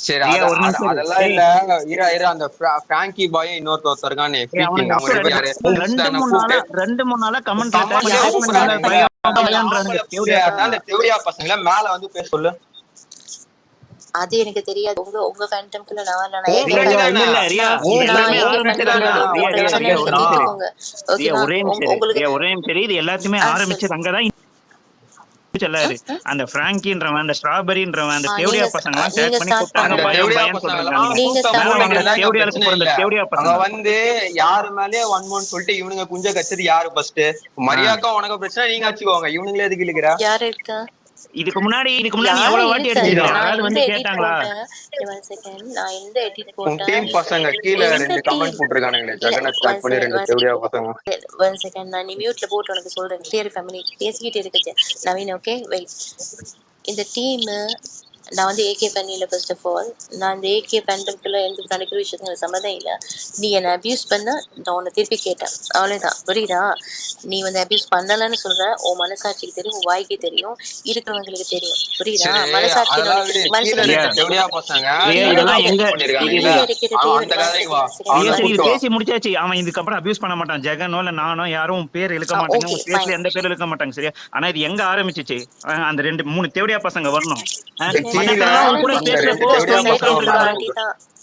சரி ரியா ஒரு நிமிஷம் இரு. அதெல்லாம் டேய், இல்ல. இரு அந்த பிராங்கி பாய் இன்னொருத்தர் இருக்கானே ஃப்ரீக்கிங் அவனுங்க அவங்க ரெண்டு பேரு ரெண்டு மூணு நாளா கமெண்ட்ல கமெண்ட்லயே டேக் பண்ணி அந்த கூப்பிடுறானுங்க. பையன்ன்றானுங்க. ஆம்பளை புள்ளையாட்டா அந்த தேவடியா பசங்கள மேல வந்து பேச சொல்லு. அது எனக்கு தெரியாது. உங்க உங்க ஃபேண்டம்குள்ள நான் ரியா ரியா இல்ல இல்ல ரியா இது எல்லாமே ஆரம்பிச்சது அங்கதான். ரியா ரியா ரியா ஒரு நிமிஷம் இரு. ரியா ஒரே நிமிஷம் இரு. ரியா ஒரே நிமிஷம் இரு. இது எல்லாத்தையுமே ஆரம்பிச்சது அங்கதான். சொல்லாரு அந்த பிராங்கின்றவன் அந்த ஸ்ட்ராபெரின்றவன் அந்த தேவடியா பசங்க எல்லாம் டேக் பண்ணி கூப்பிட்டாங்க. பயம் பயம் தேவடியா அங்க பசங்க வந்து யாரு மேலயே 1 சொல்லிட்டு இவனுங்க குஞ்ச கச்சது யாரு ஃபர்ஸ்ட்? மரியாக்கா உனக்கு பிரச்சனை நீங்க வச்சுக்கோங்க. இவனுங்களே எதுக்கு இழுக்கிற? யாரு இருக்கா? இதுக்கு முன்னாடி நீ எவ்வளவு வாட்டி அடிச்சிருக்க? யாராவது வந்து கேட்டாங்களா? நான் எந்த எடிட் போட்டேன்? டீம் பசங்க கீழ 2 கமெண்ட் போட்டுருக்கானுங்களே. ஜெகநாத் ஸ்டார்ட் பண்ணி 2 தேவடியா பசங்க. ஒன் செகண்ட், நான் நீ மியூட்ல போட்டு உனக்கு சொல்றேன். கிளியர் ஃபேமிலி பேசிக்கிட்டு இருக்கு நவீன். Okay wait. இந்த டீம் நான் வந்து ஏகே ஃபேனியில் ஃபர்ஸ்ட் ஆஃப் ஆல் நான் இந்த ஏகே ஃபேண்டம்குள்ள எந்த நடக்கிற விஷயத்துக்கு சம்மதம் இல்லை. நீ என்னை அப்யூஸ் பண்ண நான் உன்னை திருப்பி கேட்டேன், அவ்வளோதான். புரியுதா? நீ வந்து அப்யூஸ் பண்ணலன்னு சொல்ற. உன் மனசாட்சிக்கு தெரியும், உன் வாய்க்கு தெரியும், இருக்கிறவங்களுக்கு தெரியும். புரியுதா? மனசாட்சி பேசி முடிச்சாச்சு. அவன் இதுக்கப்புறம் அபியூஸ் பண்ண மாட்டான். ஜெகனோ இல்ல நானோ யாரும் பேர் இழுக்க மாட்டாங்க. பேர்ல எந்த பேரும் இழுக்க மாட்டாங்க. சரியா? ஆனா இது எங்க ஆரம்பிச்சிச்சு? அந்த 2 3 தேவடியா பசங்க வரணும்.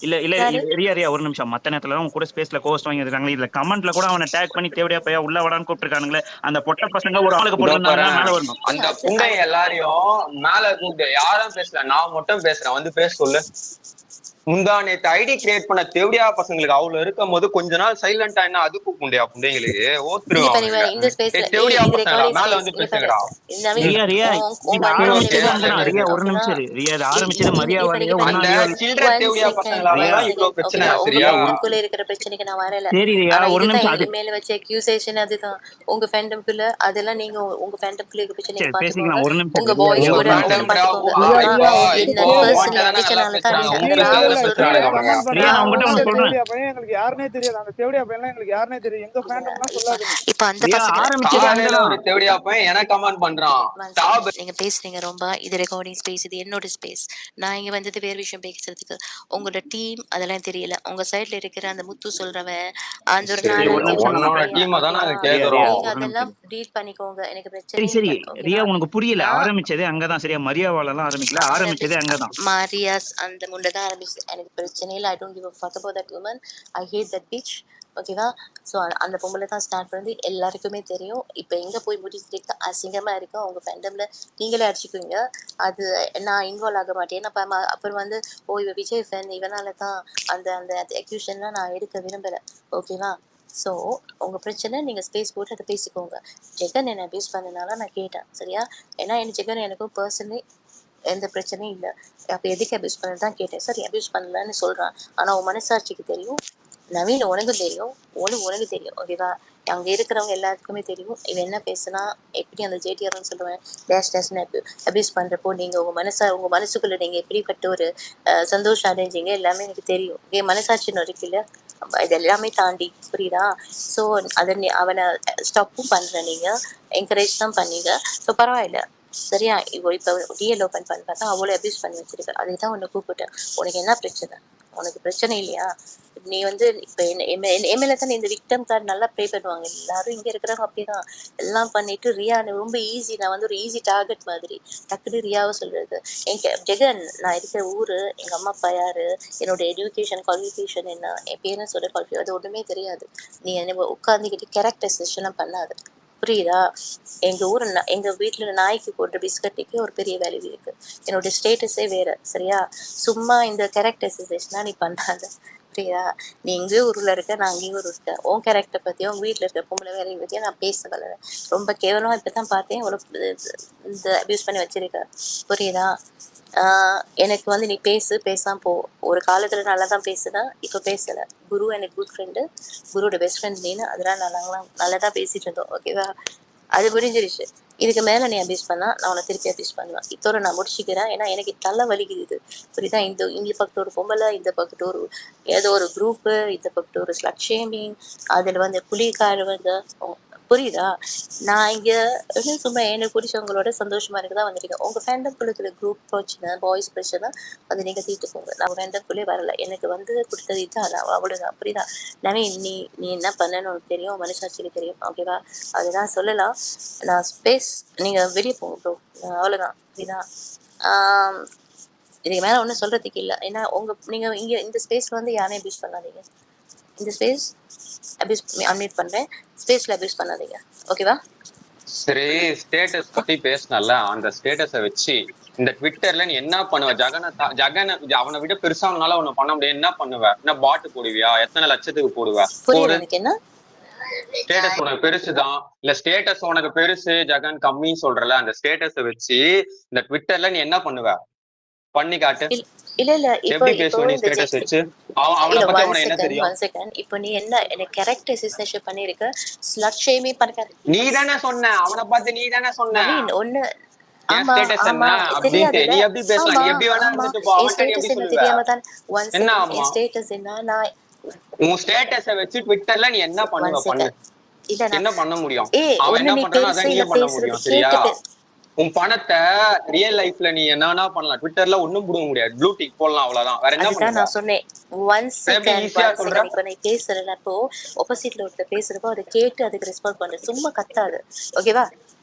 இல்ல இல்ல ரியா ரியா ஒரு நிமிஷம். மத்த நேரத்துல அவங்க கூட ஸ்பேஸ்ல கோஸ்ட் வாங்கி இருக்காங்க. இதுல கமெண்ட்ல கூட அவனை டேக் பண்ணி தேவடியா பையா உள்ள வடான்னு கூப்பிட்டுருக்கானுங்களே. அந்த பொட்ட பசங்க ஒரு ஆளுக்கு போட்டுருந்தாங்க மேல வரணும். அந்த புண்டை எல்லாரையும் மேல கூப்பிட்டு யாரும் பேசல, நான் மட்டும் பேசுறேன். வந்து பேச சொல்லு. முந்தா நேத்து ஐடி கிரியேட் பண்ண தேவடியா பசங்களுக்கு அவ்வளவு இருக்கும் போது கொஞ்ச நாள் சைலண்டா என்ன அதுக்கு புண்டையா புண்டைங்களுக்கு ஓத்துருவாங்க. தேவடியா பசங்களா மேல வந்து பேசுங்கடா. ரியா ரியா ரியா ஒரு நிமிஷம் இரு. ரியா இது ஆரம்பிச்சது மரியாதையா அந்த சில்ட்ரன் தேவடியா பசங்களாலதான் இவ்வளவு பிரச்சனை. சரியா? உங்களுக்குள்ள இருக்கிற பிரச்சனைக்கு நான் வரல. சரி ரியா ஒரு நிமிஷம். அது மேல வச்ச அக்யூசேஷன் அதுதான். உங்க ஃபேண்டம்குள்ள அதெல்லாம் நீங்க உங்க ஃபேண்டம்குள்ள இருக்க பிரச்சனையை பேசிக்கலாம். ஒரு நிமிஷம். உங்க பாய்ஸ் கூட பாத்துக்கோங்க. என்ன பர்சனல் அடிச்சனால தான் எங்களுக்கு யாருனே தெரியாது. அந்த தேவடியா பையன் எங்களுக்கு யாருனே தெரியும். எங்க ஃபேண்டம்லாம் சொல்லாதீங்க. இப்ப அந்த பசங்க ஒரு தேவடியா பையன் எனக்கு கமெண்ட் பண்றான். நீங்க பேசுறீங்க ரொம்ப. இது ரெக்கார்டிங் ஸ்பேஸ், இது என்னோட ஸ்பேஸ். நான் இங்க வந்தது வேற விஷயம் பேசுறதுக்கு. உங்களோட டீம் அதெல்லாம் தெரியல. உங்க சைடுல இருக்கிற அந்த முத்து சொல்றவன் அந்த ஒரு அதெல்லாம் டீல் பண்ணிக்கோங்க. எனக்கு பிரச்சனை சரி ரியா உனக்கு புரியல. ஆரம்பிச்சதே அங்கதான். சரியா? மரியாவால எல்லாம் ஆரம்பிக்கல, ஆரம்பிச்சதே அங்கதான். மாரியாஸ் அந்த முண்டதான் ஆரம்பிச்சு. எனக்கு பிரச்சனை இல்லை. I don't give a fuck about that woman. I hate that bitch. ஓகேவா? ஸோ அந்த பொம்பளை தான் ஸ்டார்ட் பண்ணி எல்லாருக்குமே தெரியும். இப்போ எங்கே போய் முடிச்சுட்டு அசிங்கமாக இருக்கும். அவங்க ஃபேண்டமில் நீங்களே அடிச்சுக்குவீங்க. அது நான் இன்வால்வ் ஆக மாட்டேன். ஏன்னா அப்புறம் வந்து இவ விஜய் ஃபேன், இவனால தான் அந்த அந்த எக்யூஷன்லாம் நான் எடுக்க விரும்பலை. ஓகேவா? ஸோ உங்கள் பிரச்சனை நீங்கள் ஸ்பேஸ் போட்டு அதை பேசிக்கோங்க. ஜெகன் என்னை அபியூஸ் பண்ணனால நான் கேட்டேன். சரியா? ஏன்னா ஜெகன் எனக்கும் பர்சனலி எந்த பிரச்சனையும் இல்லை. அப்போ எதுக்கு அபியூஸ் பண்ணது தான் கேட்டேன். சரி அபியூஸ் பண்ணலன்னு சொல்கிறான். ஆனால் உன் மனசாட்சிக்கு தெரியும், நவீன் உனக்கு தெரியும், உனக்கு தெரியும். ஓகேவா? அங்கே இருக்கிறவங்க எல்லாத்துக்குமே தெரியும் இவன் என்ன பேசுனா. எப்படி அந்த ஜேடிஆர்னு சொல்லுவேன் டேஷ் டேஷ்னு அபியூஸ் பண்ணுறப்போ நீங்கள் உங்கள் மனசுக்குள்ளே நீங்கள் எப்படிப்பட்ட ஒரு சந்தோஷம் அடைஞ்சிங்க எல்லாமே எனக்கு தெரியும். என் மனசாட்சின்னு இருக்குல்ல, இது எல்லாமே தாண்டி. புரியுதா? ஸோ அதை அவனை ஸ்டாப்பும் பண்ணுறேன். நீங்கள் என்கரேஜ் தான் பண்ணீங்க. ஸோ பரவாயில்ல. சரியா? இப்போ டிஎல் ஓப்பன் பண்ணி பார்த்தா அவ்வளோ அபியூஸ் பண்ணி வச்சிருக்க. அதுக்கு தான் உன்னை கூப்பிட்டேன். உனக்கு என்ன பிரச்சனை? உனக்கு பிரச்சனை இல்லையா? நீ வந்து இப்போ எம்எல்ஏ தானே இந்த விக்டம் கார்டு நல்லா ப்ளே பண்ணுவாங்க. எல்லாரும் இங்கே இருக்கிறவங்க அப்படிதான் எல்லாம் பண்ணிட்டு ரியா ரொம்ப ஈஸி. நான் வந்து ஒரு ஈஸி டார்கெட் மாதிரி டக்குனு ரியாவை சொல்றது. ஜெகன் நான் இருக்கிற ஊர், எங்கள் அம்மா அப்பா யாரு, என்னோட எஜுகேஷன் குவாலிஃபிகேஷன் என்ன, என் பேரண்ட்ஸோட குவாலிஃபிகேஷன் அது ஒன்றுமே தெரியாது. நீ என்ன உட்காந்துக்கிட்டு கேரக்டர் செஷன்லாம் பண்ணாது. புரியுதா? எங்கள் வீட்டில் நாய்க்கு போடுற பிஸ்கட்டுக்கு ஒரு பெரிய வேல்யூ இருக்குது. என்னோட ஸ்டேட்டஸே வேறு. சரியா? சும்மா இந்த கேரக்டரைசேஷனாக நீ பண்ணாத. புரியுதா? நீ எங்கேயோ ஊரில் இருக்க, நான் அங்கேயும் ஊர் இருக்கேன். உன் கேரக்டர் பற்றியும் உங்கள் வீட்டில் இருக்கிற பொம்பளை வேலையை பற்றியும் நான் பேசல. ரொம்ப கேவலமாக இப்போ தான் பார்த்தேன். அவ்வளோ இந்த அப்யூஸ் பண்ணி வச்சிருக்க. புரியுதா? எனக்கு வந்து நீ பேசாமல் போ. ஒரு காலத்தில் நல்லா தான் பேசுனேன், இப்போ பேசலை. குரு எனக்கு குட் ஃப்ரெண்டு, குருவோட பெஸ்ட் ஃப்ரெண்ட் நீனு. அதெல்லாம் நல்லா தான் பேசிகிட்டு இருந்தோம். ஓகேவா? அது புரிஞ்சிருச்சு. இதுக்கு மேலே நீ அபியூஸ் பண்ணால் நான் உன்னை திருப்பி அபியூஸ் பண்ணுவேன். இதோட நான் முடிச்சுக்கிறேன். ஏன்னா எனக்கு தலை வலிக்குது. புரியுதா? இந்த பக்கத்து ஒரு பொம்பளை, இந்த பக்கத்து ஒரு ஏதோ ஒரு குரூப்பு, இந்த பக்கத்து ஒரு ஸ்லட் ஷேமிங், அதில் வந்து புலிக்காரவங்க புரியுதா? நான் இங்க சும்மா எனக்கு பிடிச்சவங்களோட சந்தோஷமா இருக்கதான் வந்திருக்கேன். உங்க ஃபேண்டம்குள்ள இருக்கிற குரூப் பிரச்சனை, பாய்ஸ் பிரச்சனை அதை நீங்க தீர்த்துக்கோங்க. நான் ஃபேண்டம்குள்ளே வரல. எனக்கு வந்து கொடுத்தது இதுதான், அவ்வளவுதான். புரியுதா? நவீன், நீ நீ என்ன பண்ணன்னு உனக்கு தெரியும், மனசாட்சிக்கு தெரியும். ஓகேவா? அதுதான் சொல்லலாம். நான் ஸ்பேஸ் நீங்க வெளியே போங்க ப்ரோ. அவ்வளவுதான். புரியுதா? ஆஹ் இதுக்கு மேல ஒன்றும் சொல்றதுக்கு இல்லை. ஏன்னா நீங்க இங்க இந்த ஸ்பேஸ்ல வந்து யாரையும் அபியூஸ் பண்ணாதீங்க. இந்த ஸ்பேஸ் அபியூஸ் அன்மியூட் பண்றேன். ஸ்பேஸ்ல அபியூஸ் பண்ணாதீங்க. ஓகேவா? சரி, ஸ்டேட்டஸ் பத்தி பேசினல, அந்த ஸ்டேட்டஸை வச்சு இந்த ட்விட்டர்ல நீ என்ன பண்ணுவ? ஜகன அவனை விட பெருசானால ஒண்ணு பண்ண முடியும். என்ன பண்ணுவ? என்ன பாட்டு போடுவியா? எத்தனை லட்சத்துக்கு போடுவ? புரியல எனக்கு. என்ன ஸ்டேட்டஸ் உனக்கு பெருசுதான் இல்ல? ஸ்டேட்டஸ் உனக்கு பெருசு, ஜகன் கம்மின்னு சொல்றல, அந்த ஸ்டேட்டஸை வச்சு இந்த ட்விட்டர்ல நீ என்ன பண்ணுவ? பண்ணி காட்டு. இல்ல இல்ல எப்படி பேசுவ நீ ஸ்டேட்டஸ் வச்சு? அவனை பத்தி அவனை என்ன தெரியும்? இப்போ நீ என்ன எனக்கு கரெக்ட் அசோசியேஷன் பண்ணிருக்க, ஸ்லட் ஷேமே பண்ணாத. நீ தானே சொன்ன, அவனை பார்த்து நீ தானே சொன்ன ஒண்ணு. என் ஸ்டேட்டஸ் என்ன அப்படின்ட்டு. நீ எப்படி பேசலாம்? நீ எப்படி வேணா இருந்துட்டு போ. அவன்கிட்ட நீ எப்படி சொல்லுவ? என்ன ஆமா ஸ்டேட்டஸ் என்ன? நான் உன் ஸ்டேட்டஸை வச்சு ட்விட்டர்ல நீ என்ன பண்ணுவ? பண்ணு. என்ன பண்ண முடியும்? அவன் என்ன பண்றானோ அதான் நீயே பண்ண முடியும். சரியா? உன் பணத்தை ரியல் லைஃப்ல நீ என்னன்னா பண்ணலாம். ட்விட்டர்ல ஒண்ணும் புடுங்க முடியாது. ப்ளூ டிக் போடலாம், அவ்வளவுதான். வேற என்ன பண்ணலாம்? நான் சொன்னேன் இப்ப நீ பேசுறல, அப்போ ஆப்போசிட்ல ஒருத்தர் பேசுறப்போ அதை கேட்டு அதுக்கு ரெஸ்பாண்ட் பண்ணு. சும்மா கத்தாது. ஓகேவா?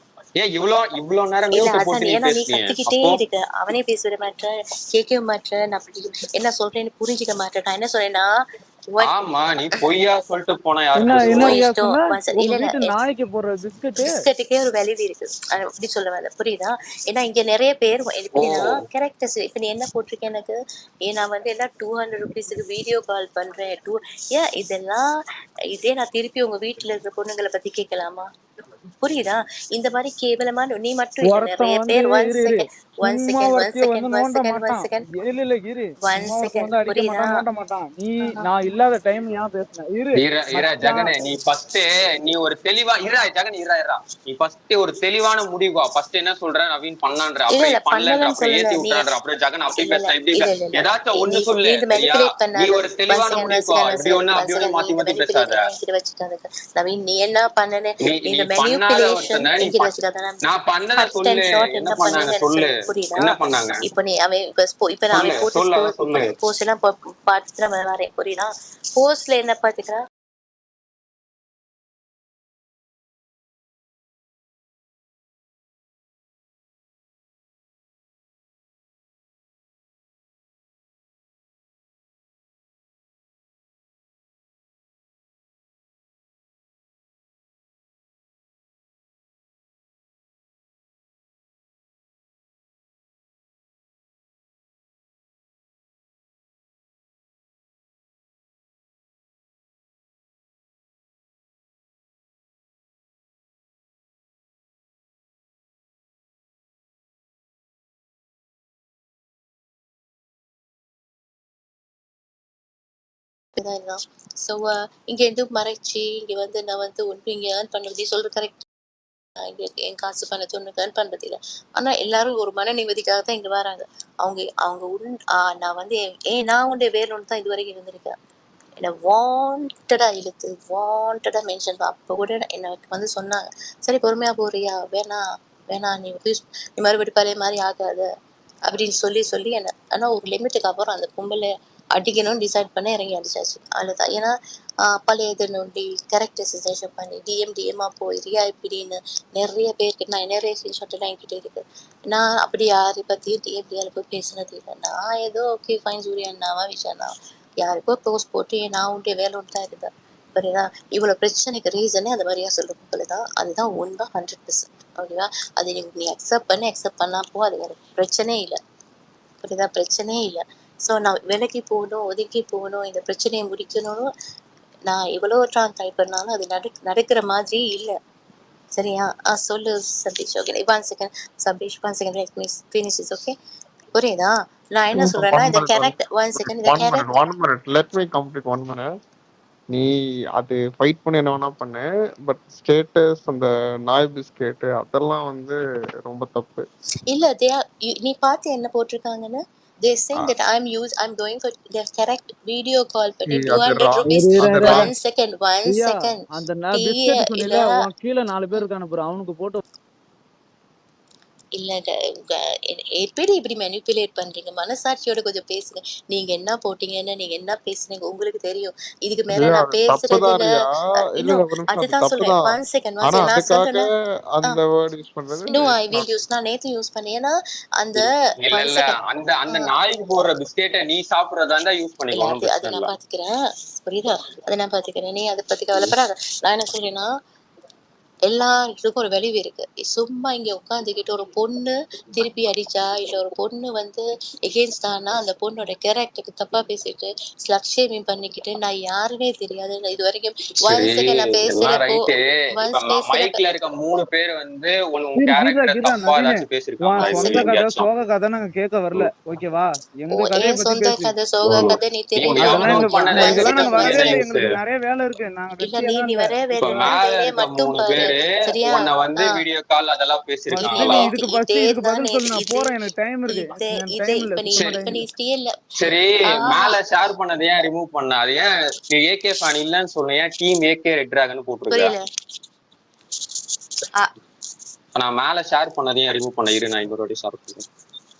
ஏன் இவ்வளவு நேரம் நீ கத்திக்கிட்டே இருக்க. அவனே பேச விட மாட்டேன், கேட்கவே மாட்டேன். நான் என்ன சொல்றேன்னு புரிஞ்சுக்க மாட்டேன். நான் என்ன சொல்றேன்னா, ஆமா நீ பொய்யா சொல்லிட்டு போனா நாய்க்கு போடுற பிஸ்கட்டுக்கே ஒரு வேல்யூ இருக்கு. அப்படி சொல்ல வந்த. புரியுதா? ஏன்னா இங்க நிறைய பேர் எப்படின்னா கேரக்டர்ஸ். இப்ப நீ என்ன போட்டிருக்க எனக்கு, நான் வந்து எல்லாம் 200 rupeesக்கு வீடியோ கால் பண்றேன். ஏன் இதெல்லாம் இதே நான் திருப்பி உங்க வீட்டுல இருக்க பொண்ணுங்களை பத்தி கேட்கலாமா? புரியுதா? இந்த மாதிரி கேவலமான நீ மட்டும் நிறைய பேர். நான் இல்லாத டைம் ஏன் பேசுனேன்? நீ ஃபர்ஸ்ட் நீ ஒரு தெளிவா நீ ஃபர்ஸ்ட் ஒரு தெளிவான முடிவா. ஃபர்ஸ்ட் என்ன சொல்ற? நவீன் பண்ணான்ற, அப்படியே பண்ணலன்ற, அப்படியே ஏத்தி விட்டான்ற, அப்படியே ஜகன் அப்படி பேச இப்படி ஏதாச்சும் ஒண்ணு சொல்லு. நீ ஒரு தெளிவான முடிவா. இப்படி ஒண்ணு அப்படி ஒண்ணு மாத்தி மாத்தி பேசாத. நவீன், நீ என்ன பண்ணனே? நீங்க நான் பண்ணத சொல்லு. என்ன பண்ணாங்க சொல்லு. என்ன பண்ணாங்க? இப்ப நீ அவன் போஸ்ட் எல்லாம் பாத்துட்டு வரேன். புரியுதா? போஸ்ட்ல என்ன பாத்துக்கிறா? சோ இங்க எதுவும் மறைச்சு இங்க வந்து நான் வந்து ஒன்று இங்க ஏர்ன் பண்ணி சொல்றது கரெக்ட். என் காசு பணத்தை ஒன்று ஏர்ன் பண்றது இல்லை. ஆனா எல்லாரும் ஒரு மன நிம்மதிக்காக தான் இங்க வராங்க. அவங்க நான் வந்து நான் உடைய வேலை ஒன்று தான் இது வரைக்கும் இருந்திருக்கேன். என்னை வாண்டடா இழுத்து வாண்டடா மென்ஷன். அப்போ கூட எனக்கு வந்து சொன்னாங்க, சரி பொறுமையா போறியா, வேணாம் நீ மறுபடி பழைய மாதிரி ஆகாத அப்படின்னு சொல்லி என்ன. ஆனா ஒரு லிமிட்டுக்கு அப்புறம் அந்த பொம்பளை அடிக்கணும்னு டிசைட் பண்ண இறங்கி அடிச்சாச்சு. அவ்வளோதான். ஏன்னா பழைய இது நோண்டி கேரக்டரைசேஷன் பண்ணி டிஎம்மா போய் ரியா இப்படின்னு நிறைய பேருக்கு நான் நிறைய ஸ்கிரீன்ஷாட் எல்லாம் என்கிட்ட இருக்கு. நான் அப்படி யாரை பத்தியும் டிஎம்டியால போய் பேசினது இல்லை. நான் ஏதோ ஓகே ஃபைன் சூர்யா அண்ணாவா விஷயம்னா யாருக்கோ போஸ்ட் போட்டு நான் உன்டைய வேலை ஒன்று தான் இருந்தேன். புரியுதா? இவ்வளவு பிரச்சனைக்கு ரீசனே அந்த மாதிரியா சொல்ற பொருள்தான். அதுதான் உண்மை 100%. ஓகேவா? அதை நீ அக்செப்ட் பண்ணா போ. அது எனக்கு பிரச்சனையே இல்லை. புரியுதா? பிரச்சனையே இல்லை. ஸோ நான் விலகி போகணும், ஒதுக்கி போகணும், இந்த பிரச்சனையை முடிக்கணும்னு நான் எவ்வளோ ட்ரை பண்ணாலும் அது நடக்கிற மாதிரி இல்லை. சரியா? சொல்லு Sabeesh. Okay, 1 second Sabeesh, 1 second let me finish this. Okay, புரியுதா? நான் என்ன சொல்றேன்னா இந்த கேரக்டர் 1 second இந்த character 1 minute let me complete 1 minute. நீ அது ஃபைட் பண்ணி என்ன வேணா பண்ணு, பட் ஸ்டேட்டஸ் அந்த நாய் பிஸ்கெட் அதெல்லாம் வந்து ரொம்ப தப்பு. இல்ல. நீ பார்த்து என்ன போட்டிருக்காங்கன்னு they're saying that I'm going for the correct video call பண்ணி அது 200 rupees. அது One second, ஐயா அந்த பிஸ்கட் இல்ல சொன்னீல உன் கீழே 4 பேர் இருக்கானு ப்ரோ, அவனுக்கு போட்டு இல்ல எப்படி இப்படி மெனிப்புலேட் பண்றீங்க? மனசாட்சியோட கொஞ்சம் பேசுங்க. நீங்க என்ன போட்டீங்கன்னு, நீங்க என்ன பேசுனீங்க உங்களுக்கு தெரியும். இதுக்கு மேல ரியா நான் அது தப்புதான் பேசுறதுல ரியா. இல்ல இன்னும் இல்ல ஒரு நிமிஷம், அது அதுதான் சொல்றேன். தப்புதான். ஒன் செகண்ட் ஆனா நான் அதுக்காக சொல்றேன்னா அந்த வேர்ட் யூஸ் பண்றது இன்னும் I it's will not. Use. நான் நேத்து யூஸ் பண்ணேன். ஏன்னா அந்த இல்ல ஒன் இல்ல செகண்ட் அந்த அந்த நாய்க்கு போடுற பிஸ்கெட்டை நீ சாப்பிடறதா இருந்தா யூஸ் இல்ல பண்ணிக்கோ, ஒன்றும் அது பிரச்சனை நான் இல்ல. பாத்துக்கிறேன். புரியுதா? அதை நான் பாத்துக்கிறேன். நீ அதை பத்தி கவலைப்படாத. நான் என்ன சொல்றேன்னா எல்லாத்துக்கும் ஒரு விளைவு இருக்கு. சும்மா இங்க உட்காந்துக்கிட்டு ஒரு பொண்ணு திருப்பி அடிச்சா இல்ல ஒரு பொண்ணு வந்து எகெயின்ஸ்ட் ஆனா அந்த பொண்ணோட கேரக்டருக்கு தப்பா பேசிட்டு ஸ்லட் ஷேமிங் பண்ணிக்கிட்டு நான் யாருன்னே தெரியாது இது வரைக்கும் சரி ஒன் செகண்ட் நான் எல்லாம் பேசுறப்போ ரைட்டு. இப்ப ஒன்ஸ் பேசுறப்ப மைக்ல இருக்க 3 பேர் வந்து உன் கிரா கேரக்டரை கிரா தப்பா நவீனு, ஏதாச்சும் பேசிருக்காங்களா உன் இது சொந்த வரையும் கதை எங்கேயாச்சும்? சோக கதை நாங்க கேட்க வரல, ஓகேவா? எங்க கதையை ஏன் பத்தி சொந்த பேசு. கதை சோக கதை நீ நீ தெரியும். அதெல்லாம் அப்லோட் எங்க பண்ணதை ஒன் எங்க இதுக்கெல்லாம் நாங்க செகண்ட் பேசுனீங்க ஒன் வரவே இல்லை, என்ன செகண்ட் யூஸ்? எங்களுக்கு நிறைய வேலை இருக்கு, நாங்க இல்ல நீ வெட்டியெல்லாம் நீ இல்ல. வரவே இப்ப இல்லை. மேல வேலையை இருக்க மட்டும் 3 பாரு. பேரு சரியா? உன்னை வந்து வீடியோ கால் அதெல்லாம் இல்ல ஃபர்ஸ்ட் பேசிருக்காங்களா? நீ நேத்து இதுக்கு இதே இதுக்கு தான் பதில் சொல்லு, நான் இது போறேன், எனக்கு டைம் இருக்கு, இதே எனக்கு இதே டைம் இல்ல, இப்ப நீ சுத்தமா சரி இப்ப டைம் நீ இல்ல. ஸ்டேல சரி, மேல ஷேர் பண்ணதை ஏன் ரிமூவ் பண்ண? அது ஏன் ஏகே ஃபேன் இல்லன்னு சொல்ல, ஏன் டீம் ஏகே ரெட் டிராகன் போட்டிருக்க? புரியல. நான் மேல ஷேர் பண்ணதை ஏன் ரிமூவ் பண்ண? இரு நான் இன்னொரு வாட்டி ஷேர் பண்றேன்.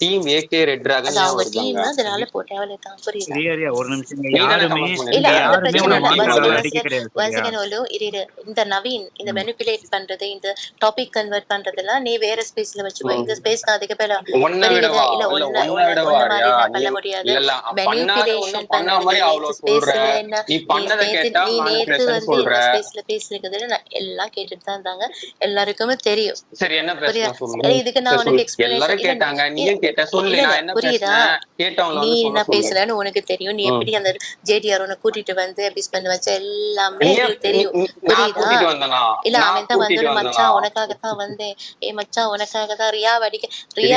டீம் ஏகே ரெட் டிராகன் அது ஏன் அவங்க வருதாங்க? டீம் அதனால போட்டேன், அவ்வளவுதான். புரியுதா? ரியா ரியா ஒரு நிமிஷம், இங்க நீ தானே யாருமே கமெண்ட் இல்ல இங்க பண்ணிருக்க. அந்த யாருமே பிரச்சனை உன்னை இல்ல. டீம் ஒன் மானிட்டரால செகண்ட் அது. ஒன் அடிக்க செகண்ட் கிடையாது, ஒன் சரியா? செகண்ட் ஒல்லு இரு. இந்த நவீன் இந்த ம். மெனிப்புலேட் பண்றது, இந்த டாபிக் கன்வெர்ட் பண்றதெல்லாம் நீ வேற ஸ்பேஸ்ல வச்சுக்கோ. இந்த ஸ்பேஸ் நான் அதுக்கு பேர உன்னை வருகிறதா விடவா? இல்ல இல்ல ஒன்ன உன்னை ஒன்ன விடவா ஒன்ன ரியா? மாதிரி நான் நீ பண்ண முடியாது. இல்ல இல்ல பண்ணாத ஒண்ணும் மெனிப்புலேஷன் பண்ண பண்ணது மாதிரி நேத்து அவ்வளவு சொல்ற. ஸ்பேஸ்ல என்ன நீ நீ பண்ணதை கேட்டா நீ நேத்து மேனிபுலேஷன் வந்து சொல்ற. இந்த ஸ்பேஸ்ல பேசிருக்கிறதுல நான் எல்லாம் கேட்டுட்டு தான் இருந்தாங்க. எல்லாருக்குமே தெரியும். சரி என்ன புரியுதா? பேசணும் சொல்லு. இதுக்கு சரி நான் சொல்லு. உனக்கு எக்ஸ்பிளனேஷன் எல்லாரும் இல்ல கேட்டாங்க, இல்ல நீயும் கேட்ட, சொல்லு. இல்ல இல்ல நான் என்ன புரியுதா? பேசினேன் கேட்டவங்கள நீ வந்து என்ன சொல்ல சொல்லு. பேசலன்னு உனக்கு தெரியும். நீ எப்படி அந்த ஜேடிஆர் உன்னை கூட்டிட்டு வந்து அபிஸ் பண்ண வச்ச எல்லாமே நீ எங்களுக்கு தெரியும். நான் புரியுதா? கூட்டிட்டு வந்தனா? இல்ல நான் அவன் தான் கூட்டிட்டு வந்தோன்னு வந்தனா? மச்சான் உனக்காகத்தான் வந்தேன். மச்சான் உனக்காகத்தான் இது ரியா வடிக்க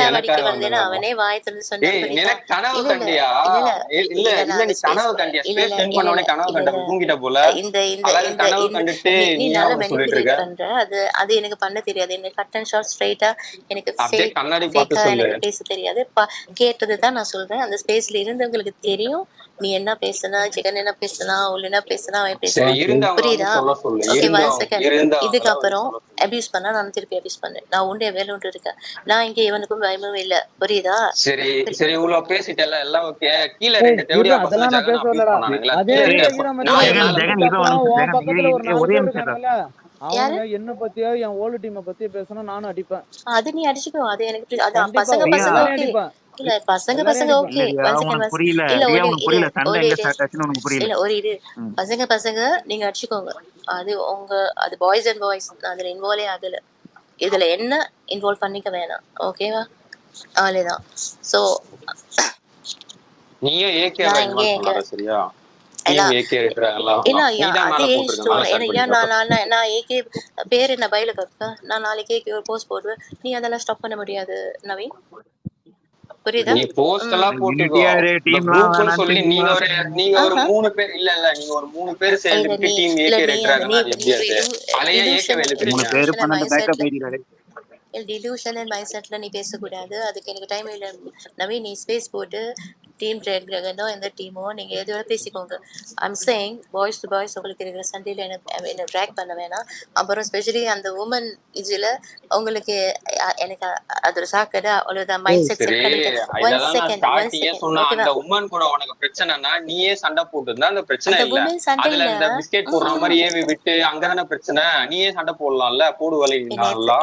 எனக்காக வந்தேன்னு வந்தனா? அவனே வாய் திறந்து சொன்னான். ஏய் புரியுதா? எனக்கு கனவு இல்ல இல்ல கண்டியா? இல்ல இல்ல இல்ல இல்ல இல்ல நான் அந்த நீ ஸ்பேஸ் கனவு கண்டியா? இல்ல ஸ்பேஸ் இல்ல சென்ட் இல்ல பண்ண இல்ல உடனே கனவு இல்ல கண்ட இல்ல தூங்கிட்ட போல. இந்த இந்த அழகா இந்த கனவு இந்த கண்டுட்டு நீ நீ நீ ஏன் நல்லா ஒண்ணு சொல்லிட்டு மெனிப்புலேட் இருக்க? பண்ற. அது அது எனக்கு பண்ண தெரியாது. எனக்கு கட் அண்ட் ஷார்ட் ஸ்ட்ரைட்டா எனக்கு அப்படியே கண்ணாடி பார்த்து ஃபேக்கா சொல்லு. எனக்கு பேச தெரியாது. கேட்டது தான் நான் சொல்றேன். அந்த ஸ்பேஸ்ல இருந்தவங்களுக்கு தெரியும் நீ என்ன பேசுனா, ஜெகன் என்ன பேசுனா, உள்ள என்ன பேசுனா, அவன் சரி பேசுனா. இருந்தவங்கள வந்து புரியுதா? சொல்ல சொல்லு. ஓகே ஒன் இருந்தவங்க செகண்ட். இருந்தவங்கள வந்து இதுக்கப்புறம் சொல்ல சொல்லு. அபியூஸ் பண்ணா நான் திருப்பி அபியூஸ் பண்ணேன். நான் உண்டே வேலை உண்டு இருக்கேன். நான் இங்க இவனுக்கும் பயமும் இல்ல. புரியுதா? சரி சரி இவ்வளவு பேசிட்டல, எல்லாம் ஓகே. கீழே ஏய் 2 தேவடியா ஈரா, பசங்க அதெல்லாம் நான் ஜெகன் பேச அபியூஸ் வரலடா. பண்ணானுங்களா? அதே கீழே ஈரா இருக்க ஈரா மச்சான், நாலு ஜெகன் நாலு ஜெகன் இதுக்கு இரு ஒரு அப்புறம் நிமிஷம், உன் ஜெகன் இரு பக்கத்துல ஒரு இரு, 4 ஒரே பேர் நிமிஷம் இரு. இருக்கானுங்கல்ல, யாரு? அவனுங்க என்ன பத்தியோ என் ஓல்டு டீமை பத்தி பேசணும், நானும் அடிப்பேன். அது நீ அடிச்சுக்கோ. அது எனக்கு அது கண்டிப்பா பசங்க ரியா பசங்க எல்லாரையும் ஓகே. அடிப்பேன், இல்ல பசங்க எல்லாரையும் பசங்க அடிப்பேன். ஓகே. இல்ல ரியா, ஒன் செகண்ட் உனக்கு புரியல இல்ல ரியா, ஒரு உனக்கு இரு புரியல, சண்டை ஒரு எங்க இரு ஸ்டார்ட் ஆச்சுன்னு உனக்கு புரியல. இல்ல ஒரு இரு. ம். பசங்க பசங்க நீங்க அடிச்சுக்கோங்க. அது உங்க அது பாய்ஸ் அண்ட் பாய்ஸ். அதுல இன்வால்வே ஆகல. இதுல என்ன இன்வால்வ் பண்ணிக்க வேணாம். ஓகேவா? அவ்வளவுதான். சோ நீயும் ஏகேவை நான் இங்கே இன்வால்வ் எங்க பண்ணாத சரியா? டீம் எல்லாம் ஏகே இருக்கிறாங்களா? இல்ல நீ தான் அது மேல ஏன் போட்டிருக்க, மேல ஸ்டோன். ஷேர் ஏன்னா ஏன் பண்ணிருக்க. நான் ஏகே பேர் என்ன பயில வைப்பேன். நான் நாளைக்கு ஏகே ஒரு போஸ்ட் போடுவேன். நீ அதெல்லாம் ஸ்டாப் பண்ண முடியாது நவீன். புரியுதா? நீ போஸ்ட் எல்லாம் போட்டுக்கோ. யூடிஆர் இந்த டீம்லாம் குரூப்னு வேணான்ட்டு சொல்லி நீவா? நீங்க ஒரு ஆஹா 3 பேர் இல்ல இல்ல நீங்க ஒரு 3 பேர் இல்ல சேர்ந்துட்டு நீ டீம் இல்ல ஏகே நீ ரெட் அந்த நீ டிராகன், அது நீ எப்படி ஒரு அது? அதையே ஏகே மூணு எழுப்புறீங்க? பேர் டிலூஷன் பண்ணது மைண்ட் பேக்கப் செட்ல ஐடியாலே. டிலூஷன் அண்ட் மைண்ட் செட்ல நீ பேசக்கூடாது. அதுக்கு எனக்கு டைம் இல்லை நவீன். நீ ஸ்பேஸ் போட்டு டீம் ட்ராகனோ எந்த டீமோ நீங்க எதோட பேசிக்கோங்க. I'm saying boys to boys உங்களுக்கு இருக்கிற சண்டையில என்ன ட்ராக் பண்ண வேணாம். அப்புறம் ஸ்பெஷலி அந்த உமன் இதுல உங்களுக்கு எனக்கு அது ஒரு சாக்கடை அவ்வளவுதான். மைண்ட் செட் சரி செட் பண்ணிட்டேன். ஒன் இதெல்லாம் நான் செகண்ட் ஸ்டார்டிங்கே சொன்னா, ஓகேவா? அந்த உமன் கூட உனக்கு பிரச்சனைனா நீயே சண்டை போட்டுருந்தா அந்த பிரச்சனை அந்த இல்ல. உமன் சண்டை அதுல இல்ல. இந்த பிஸ்கெட் போடுற மாதிரி ஏவி விட்டு அங்கதானே பிரச்சனை. நீயே சண்டை போடலாம்ல, போடு வலி நல்லா.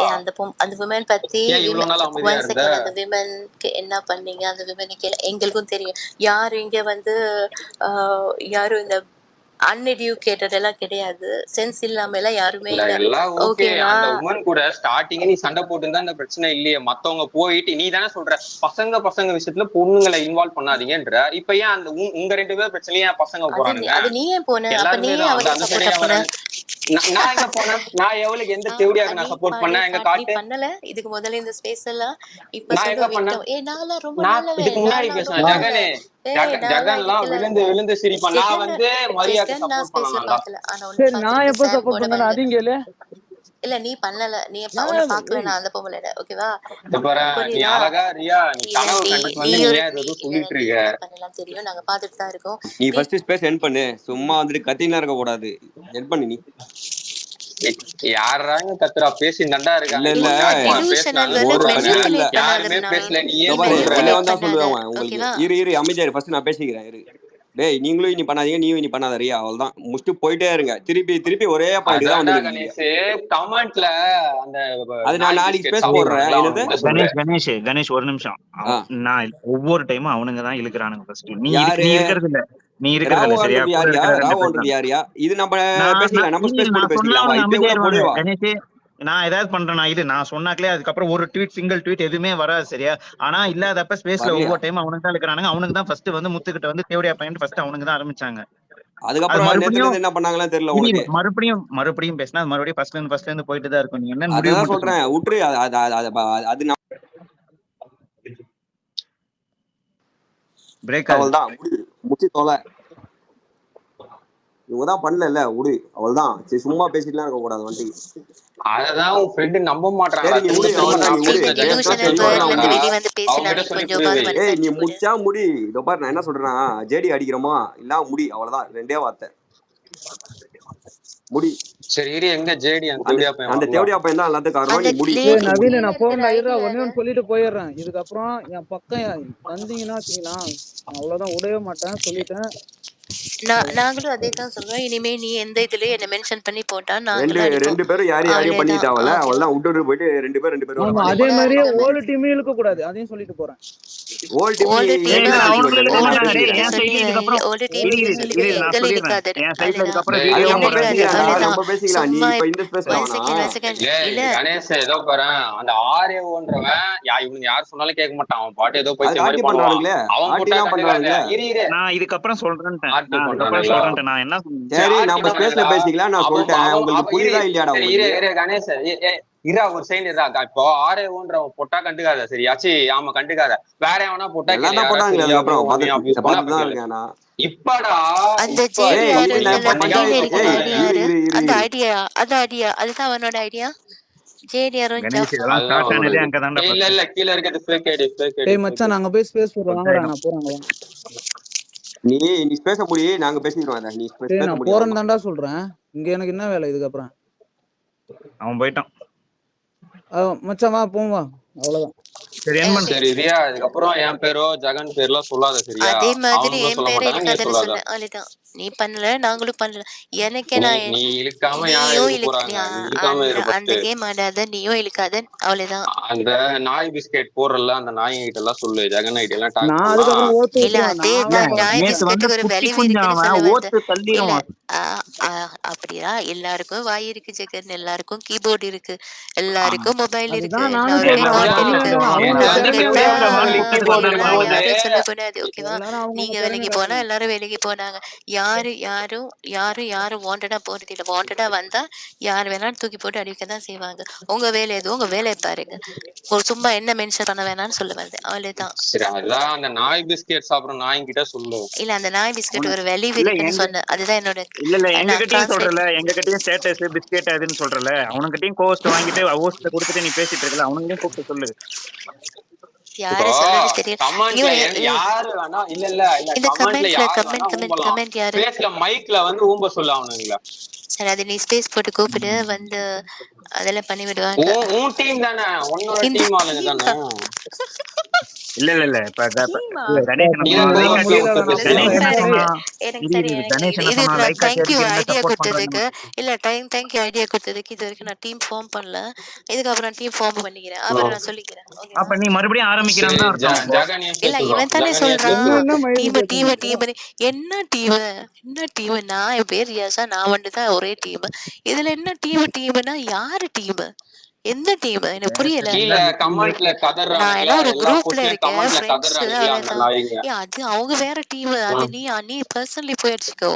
அந்த விமன் பத்தி ஏன் இவ்வளவு நாள் அமைதியா ஒன் இருந்த? செகண்ட் அந்த விமனுக்கு என்ன பண்ணீங்க? அந்த விமனுக்கு எங்களுக்கும் தெரியும். யாரு இங்க வந்து யாரும் இந்த அன்எடியூகேட்டட் எல்லாம் கிடையாது. சென்ஸ் இல்லாம எல்லாம் யாருமே இல்ல இல்ல. எல்லாம் ஓகே. ஓகேவா? அந்த உமன் கூட ஸ்டார்டிங் நீ சண்டை போட்டுருந்தா அந்த பிரச்சனை இல்லையே. மத்தவங்க போயிட்டு நீ தானே சொல்ற பசங்க விஷயத்துல பொண்ணுங்களை இன்வால்வ் பண்ணாதீங்கன்ற. இப்ப ஏன் அந்த உங்க 2 பேர் பிரச்சனையா பசங்க போறானுங்க? அது நீ ஏன் போன? அப்ப நீ எல்லாருமே தான் அந்த அவனுக்கு அந்த சப்போர்ட்டா சைடே போன? வராங்க. நான் எங்க போனேன்? நான் எவ்வளவுக்கு எந்த தேவடியாக நீ நான் சப்போர்ட் பண்ணேன்? எங்க நீ காட்டு. பண்ணல. இதுக்கு முதல்ல இந்த ஸ்பேஸ் எல்லாம் இப்ப நான் எங்க சொல்ற பண்ணேன்? விக்டம் நான்லாம் ரொம்ப நான் இதுக்கு நல்லவன். முன்னாடி நான்லாம் ரொம்ப பேசினேன். நல்லவன். நான்லாம் ஜெகன்லாம் இதுக்கெல்லாம் விழுந்து விழுந்து சிரிப்பான். நான் ஜெகன் வந்து மரியாதைக்கு நான் சப்போர்ட் ஸ்பேஸ்ல பண்ணலாம்டா. பாக்கல. ஆனா ஒண்ணு சரி நான் பாத்துருக்கேன். எப்போ சாம் சப்போர்ட் கூட பண்ணல வந்து அதையும் கேளு. இல்ல நீ பண்ணல, நீ அவனை பாக்கல, நான் அந்த பொம்பளை ஓகேவா, நீ புரியுதா? அழகா ரியா நீ இல்ல கனவு நீ கண்டுட்டு நீ வந்து நீ ஒரு ஏன் நீ ஏதோ இல்ல சொல்லிட்டு நீ இருக்க. என்ன பண்ணலாம் தெரியும், நாங்க பாத்துட்டு தான் இருக்கோம். நீ நீ ஃபர்ஸ்ட் ஸ்பேஸ் என் பண்ணு, சும்மா வந்துட்டு கத்தினா இருக்க கூடாது. என் பண்ணு நீ. யாராங்க கத்துறா, பேசி நண்டா இல்ல இருக்காங்க இல்ல டிலூஷனல் வேலை ஒரு பேசுனாங்க. மெனிப்புலேட் யாருமே பண்ணாத, பேசல, நீ இதோ ஏன் பாரு சொல்ற? என்ன மெனிப்புலேட் வந்தா பண்ணாத, சொல்லுவேன் உங்களுக்கு. ஓகேவா? இரு அமைதியாரு, ஃபர்ஸ்ட் நான் பேசிக்கிறேன் இரு. டேய் நீங்களும் இனி பண்ணாதீங்க, நீயும் இனி பண்ணாத ரியா, அவ்வளவுதான் முடிச்சுட்டு போயிட்டே இருங்க. திருப்பி ஒரே பாயிண்ட் தான் அதான்டா வந்து நிக்கிறீங்க. கணேஷ், கமெண்ட்ல அந்த அது நான் நாய் நாளைக்கு பிஸ்கெட் ஸ்பேஸ் போடுறேன். சாப்பிடுறாங்களா என்னது? அவனுக்கு சொல்லு. கணேஷ் ஒரு நிமிஷம். ஆ நான் ஒவ்வொரு டைமும் அவனுங்க தான் இழுக்கிறானுங்க ஃபர்ஸ்ட். யாரு? நீ இருக்கிறது இல்ல, நீ இருக்கிறது இல்ல சரியா, ராவோன்றது கூட யாரியா? இருக்கிற 2 பேர் ராவோன்றது தான். யாரியா? இது நம்ம நான் பேசிக்கலாம், நம்ம இல்ல ஸ்பேஸ் போட்டு நான் சொன்னா பேசிக்கலாம் வா. அவனுங்க இப்பயே கூட அமைதியாயிருவாங்க போடுவா. கணேஷ். நான் ஏதாவது பண்றேனா இது நான் சொன்னாக்களே, அதுக்கப்புறம் ஒரு ட்வீட் சிங்கிள் ட்வீட் எதுவுமே வராது சரியா. ஆனா இல்லாதப்ப ஸ்பேஸ்ல வரலையா? ஒவ்வொரு டைம் அவனுக்கு தான் இருக்கிறானுங்க. அவனுக்கு தான் ஃபர்ஸ்ட் வந்து முத்துக்கிட்ட வந்து தேவடியா பையன் ஃபர்ஸ்ட் அவனுக்கு தான் ஆரம்பிச்சாங்க. அது அதுக்கப்புறம் நேத்துல மறுபடியும் இருந்து என்ன பண்ணாங்கன்னு தெரியல உனக்கு. மறுபடியும் பேசினா அது மறுபடியும் ஃபர்ஸ்ட்ல இருந்து போயிட்டு தான் இருக்கும். நீ என்ன முடிவு அததான் மட்டும் சொல்றேன், சொல்லு. விட்டுரு. அது பிரேக் ஆகுது. அவள்தான் முடி தொலை. இவங்கதான் பண்ணல விடு, அவள்தான். சரி சும்மா பேசிட்டுலாம் இருக்க கூடாது வண்டி. அததான் உன் ஃப்ரெண்டு நம்ப மாட்டாங்களா, சரி நீ திரும்ப விடு, திரும்ப அவள்தான் நான் நீ விடு. இந்த பேசுன ஜெகன் பேசினா டிலூஷனல் சரி சொல்லிட்டு வேர்ல்ட்ல வரலாம் இருந்து விடு. வராங்களா, வெளிய வந்து பேசினா அவங்ககிட்ட நீ சொல்லி கொஞ்சம் புரியுது. மனசு நீ அடிச்சு போடு. முடிச்சா முடி. இதோ பாரு நான் என்ன சொல்றேன்னா, ஜேடி அடிக்கிறோமா இல்ல முடி, அவ்வளவுதான். 2 வார்த்தை, முடி. சரி இரு, எங்க ஜேடி அந்த அந்த தேவடியா பையன் அந்த வரல. தேவடியா பையன் தான் எல்லாத்துக்கும் காரணம். அந்த நீ முடி டேய் ஃபர்ஸ்ட் லேடி முடி. நவீன், கீழ நான் இருக்கிற போறேன்டா, இருடா ஐடியா ஒன்னே ஒன்று சொல்லிட்டு போயிடுறேன். இதுக்கப்புறம் என் பக்கம் வந்தீங்கன்னா வச்சுக்கலாம், அவ்வளவுதான், விடவே மாட்டேன் சொல்லிட்டேன். நாங்களும் அதே தான் சொல்றோம். இனிமே நீ எந்த இதுலயும் என்ன மென்ஷன் பண்ணி போட்டா ரெண்டு நாங்களும் அடிப்போம். ரெண்டு பேரும் யாரையும் அவ்வளவுதான், பண்ணிட்டாவல, ஓகேவா? அவள்தான் விட்டு போயிட்டு ரெண்டு பேரும் ஆமா, பண்ணி அதே கூட போட்டாங்க மாதிரியே அந்த அவ்வளவுதான். மாதிரி ஓல்டு டீமே இழுக்க கூடாது, அதையும் சொல்லிட்டு போறேன். ஓல்டு டீம் நீ ஓல்டு ஏன் டீம் இல்ல பேசிக்க அவனுங்களும் மாட்டேன், இழுக்க நான் ஓல்டு மாட்டாங்க. டீம் டேய் கிட்ட பேசிக்கிறேன். என் சைடுல சொல்லிடுவேன். இதுக்கப்புறம் ஓல்டு டீம் கிட்ட இரு சொல்லிடுவேன், நான் எங்களை சொல்லிடுறேன். இழுக்காதன்னு. என் சைடுல அவ்வளவுதான். இதுக்கப்புறம் டேய், அது வீடியோவும் நம்ம என்ன வராது. இருக்காது, பேசிக்கலாம்டா, அவ்வளவுதான். நம்ம பேசிக்கலாம். நீ சும்மா இப்ப இந்த ஸ்பேஸ்ல ஒன் வேணாம். Second, one second. இல்ல கணேஷ் ஏதோ பாரு, அந்த ஆர்ஏஓன்றவன் இவனுங்க யார் சொன்னாலும் கேட்க மாட்டான், அவன் பாட்டு ஏதோ அதுக்கு பைத்திய மாதிரி ஆர்டி பண்ணுவான். பண்றானுங்களே, அவன் ஆர்டி போட்டா தான் கண்டுக்காத. பண்றானுங்களே. இரு நான் இதுக்கப்புறம் சொல்றேன்ட்டேன். ஆர்டி பண்றானுங்களா? நான் என்ன சொன்னேன். சரி சரி ஆர்டி நம்ம ஸ்பேஸ்ல பண்ணானுங்களா? பேசிக்கலாம், நான் அவன் சொல்லிட்டேன். அவன் உங்களுக்கு அவன் இரு, புரியுதா இல்லையாடா சரி உங்களுக்கு? இரு கணேஷ், இரா ஒரு சைடு இருக்கா. இப்போ ஆர்ஏஓன்றவன் போட்டா கண்டுக்காத சரியாச்சு, ஆமா கண்டுக்காத. வேற எவனா போட்டா எல்லாம் கேளு, தான் யாராச்சும் போட்டாங்களே, ரியாவையோ அதுக்கப்புறம் உன்னையும் அபியூஸ் பண்ணா அப்ப பார்த்துட்டு தான் கேளு. இருக்கேன் நான். இப்படா அந்த இப்ப ஜேடி ஏய் யாரு இரு, நான் இப்ப இருக்குல்ல, கீழே பண்றேன். இருக்கிற ஏய் ஐடியா இரு யாரு? இரு இரு அந்த இரு ஐடியா, அந்த ஐடியா அதுதான் அவனோட ஐடியா. ஜேடி யாரும் கணேஷ் ஜஃப். இதெல்லாம் அதுதான் ஸ்டார்ட் அவனோட ஆனதே இது. அங்கதான்டா இல்ல ஃபர்ஸ்ட். இல்ல கீழ இருக்கிறது ஃபேக் ஐடி, ஃபேக் ஐடி, டேய் ஃபேக் மச்சான், ஐடி. நாங்க போய் ஸ்பேஸ் போடுறோம், வாங்கடா, சொத்தாயிடும். நான் போறாங்க. நீ நீ பேச முடி, நாங்க பேசிக்கிறோம். அதை நீ டேய் பேச நான் முடியும், போறேன்னு அவ்வளவுதான். தான்டா சொல்றேன், இங்க எனக்கு என்ன வேலை இதுக்கப்புறம்? அவன் போயிட்டான். மச்சான் வா போவோம் வா, அவ்வளவுதான். சரி என் பண்ணு. சரி ரியா, அதுக்கப்புறம் என் பேரோ ஜெகன் பேர்லாம் சொல்லாத சரியா. அதே மாதிரி அவனுங்களும் என் சொல்ல பேரை மாட்டாங்க, நீ இழுக்காதன்னு சொல்லாத. சொன்னேன், அவ்வளவுதான். நீ பண்ணல, நாங்களும் பண்ணல. எனக்கே நீ நான் நீ இழுக்காம யாரை நீயும் இழுக்க போறாங்க, இழுக்கிறியா? நீ இழுக்காம அந்த இரு அந்த ஃபர்ஸ்ட். கேம் ஆடாத, நீயும் இழுக்காத, அவ்வளவுதான். அந்த நாய் பிஸ்கெட் போடுறல, அந்த நாய்கிட்ட எல்லாம் சொல்லு, ஜெகன் ஐடி எல்லாம் டேக் நான் பண்ணலாம். அதுக்கப்புறம் ஓட்டு இல்ல விட்டுருவேன், அதே இல்ல தான், நான் நாய் நேத்து வந்து பிஸ்கட்டுக்கு ஒரு குட்டி வலிவு இருக்குன்னு குஞ்சாவன் சொல்ல வந்தேன். ஓட்டு இல்ல தள்ளிடுவான். அப்படியா? எல்லாருக்கும் வாய் இருக்கு ஜெகன், எல்லாருக்கும் கீபோர்டு இருக்கு, எல்லாருக்கும் மொபைல் இருக்கு, அதுதான் நானும் எல்லாருக்கும் என்ன சொல்றேன், ஹார்ட் ரியா, இருக்கு. சொன்னேன்ல, அவங்க எந்த உங்ககிட்ட பிரச்சனையே தேவடியா பசங்களுக்கு இல்ல. கீபோர்டு அப்படிலாம் இருக்கும்போது யாரும் சொல்லக்கூடாது, ஓகேவா? எல்லாரும் நீங்க அவங்க திறமையை விலகி போனா காட்டுறாங்க. எல்லாரும் விலகி போனாங்க. யாரும் வாண்டடா போறது இல்ல. வாண்டடா வந்தா யார் வேணாலும் தூக்கி போட்டு அடிக்க தான் செய்வாங்க. உங்க வேலை எதுவும் உங்க வேலையை பாருங்க. ஒரு சும்மா என்ன மென்ஷன் பண்ண வேணாம்னு சொல்ல வருது, அவ்வளவுதான். சரி, அதான் அந்த நாய் பிஸ்கெட் சாப்பிடுற நாய்கிட்ட சொல்லு. இல்ல அந்த நாய் பிஸ்கட் அவனு ஒரு வலிவு இல்ல இருக்குன்னு எங்க சொன்னேன், அதுதான் என்னோட. இல்ல எங்க நான் கிட்டயும் டிரான்ஸ்லேட். சொல்றல, எங்க கிட்டயும் ஸ்டேட்டஸ் பிஸ்கெட் அதுன்னு சொல்றல, அவனுக்கிட்டயும் கோஸ்ட் வாங்கிட்டு ஹோஸ்ட் கொடுத்துட்டு நீ பேசிட்டு இருக்கல, அவனுங்களையும் கூப்பிட்டு சொல்லு. இப்போ யாரு சொல்றது தெரியல. கமெண்ட்ல இவன் யாரு வேணா, இல்ல இந்த கமெண்ட்ல கமெண்ட்ல யாரு வேணா ஊம்பலாம். கமெண்ட் யாரு? பேஸ்ல மைக்ல வந்து ஊம்ப சொல்லு அவனுங்கள. சரி, அது நீ ஸ்பேஸ் போட்டு கூப்பிடு, வந்து அதெல்லாம் பண்ணி விடுவாங்க. உன் டீம் தானே, உன்னோட இந்த டீம் ஆளுங்க தானே. டீமா? இல்ல இப்ப டீமா? கணேஷ் என்ன நீ சொன்னா தான் லைக் கோவத்துல ஆச்சு. விட்டு இல்ல பேசுறியா? கணேஷ் என்ன சூப்பரா சொன்னா, இருக்கு. எனக்கு இது சரி, இது எனக்கு கணேஷ் என்ன இது சொன்னா, நான் லைக் ஆச்சு தேங்க்யூ அதுக்கு என்ன ஐடியா சப்போர்ட் பண்றாங்க. கொடுத்ததுக்கு. இல்ல தேங்க்யூ ஐடியா கொடுத்ததுக்கு. இது வரைக்கும் நான் டீம் ஃபார்ம் பண்ணல, இதுக்கப்புறம் டீம் ஃபார்ம் பண்ணிக்கிறேன், அப்புறம் நான் சொல்லிக்கிறேன், ஓகேவா? அப்ப நீ மறுபடியும் சரி ஆரம்பிக்கிறான்னு தான் அர்த்தம் அப்போ. ஜெகனையும் இல்ல சேர்த்துக்கிறோம், இவன் தானே ஜெகனையும் சொல்றான், என்ன சேர்த்துக்கிறோம். என்ன மயிறு டீம் டீம் பேசுறீங்க? டீம். என்ன டீம்? என்ன டீம்? நான் என் பேர் ரியாசா, நான் வந்துட்டு தான் ஒரே டீம். இதுல என்ன டீம்னா யாரு டீம்? எந்த டீம்? எனக்கு புரியல. கீழே கமெண்ட்ல நான் கதறானுங்களா, என்ன ஒரு எல்லா குரூப்ல போஸ்ட்லயும் இருக்கேன், கமெண்ட்ல ஃப்ரெண்ட்ஸ், கதறானுங்களா அந்த அவ்வளவுதான். நாய்ங்க. அது அவங்க வேற டீம். அது நீ பர்சனலி போய் அடிச்சுக்கோ.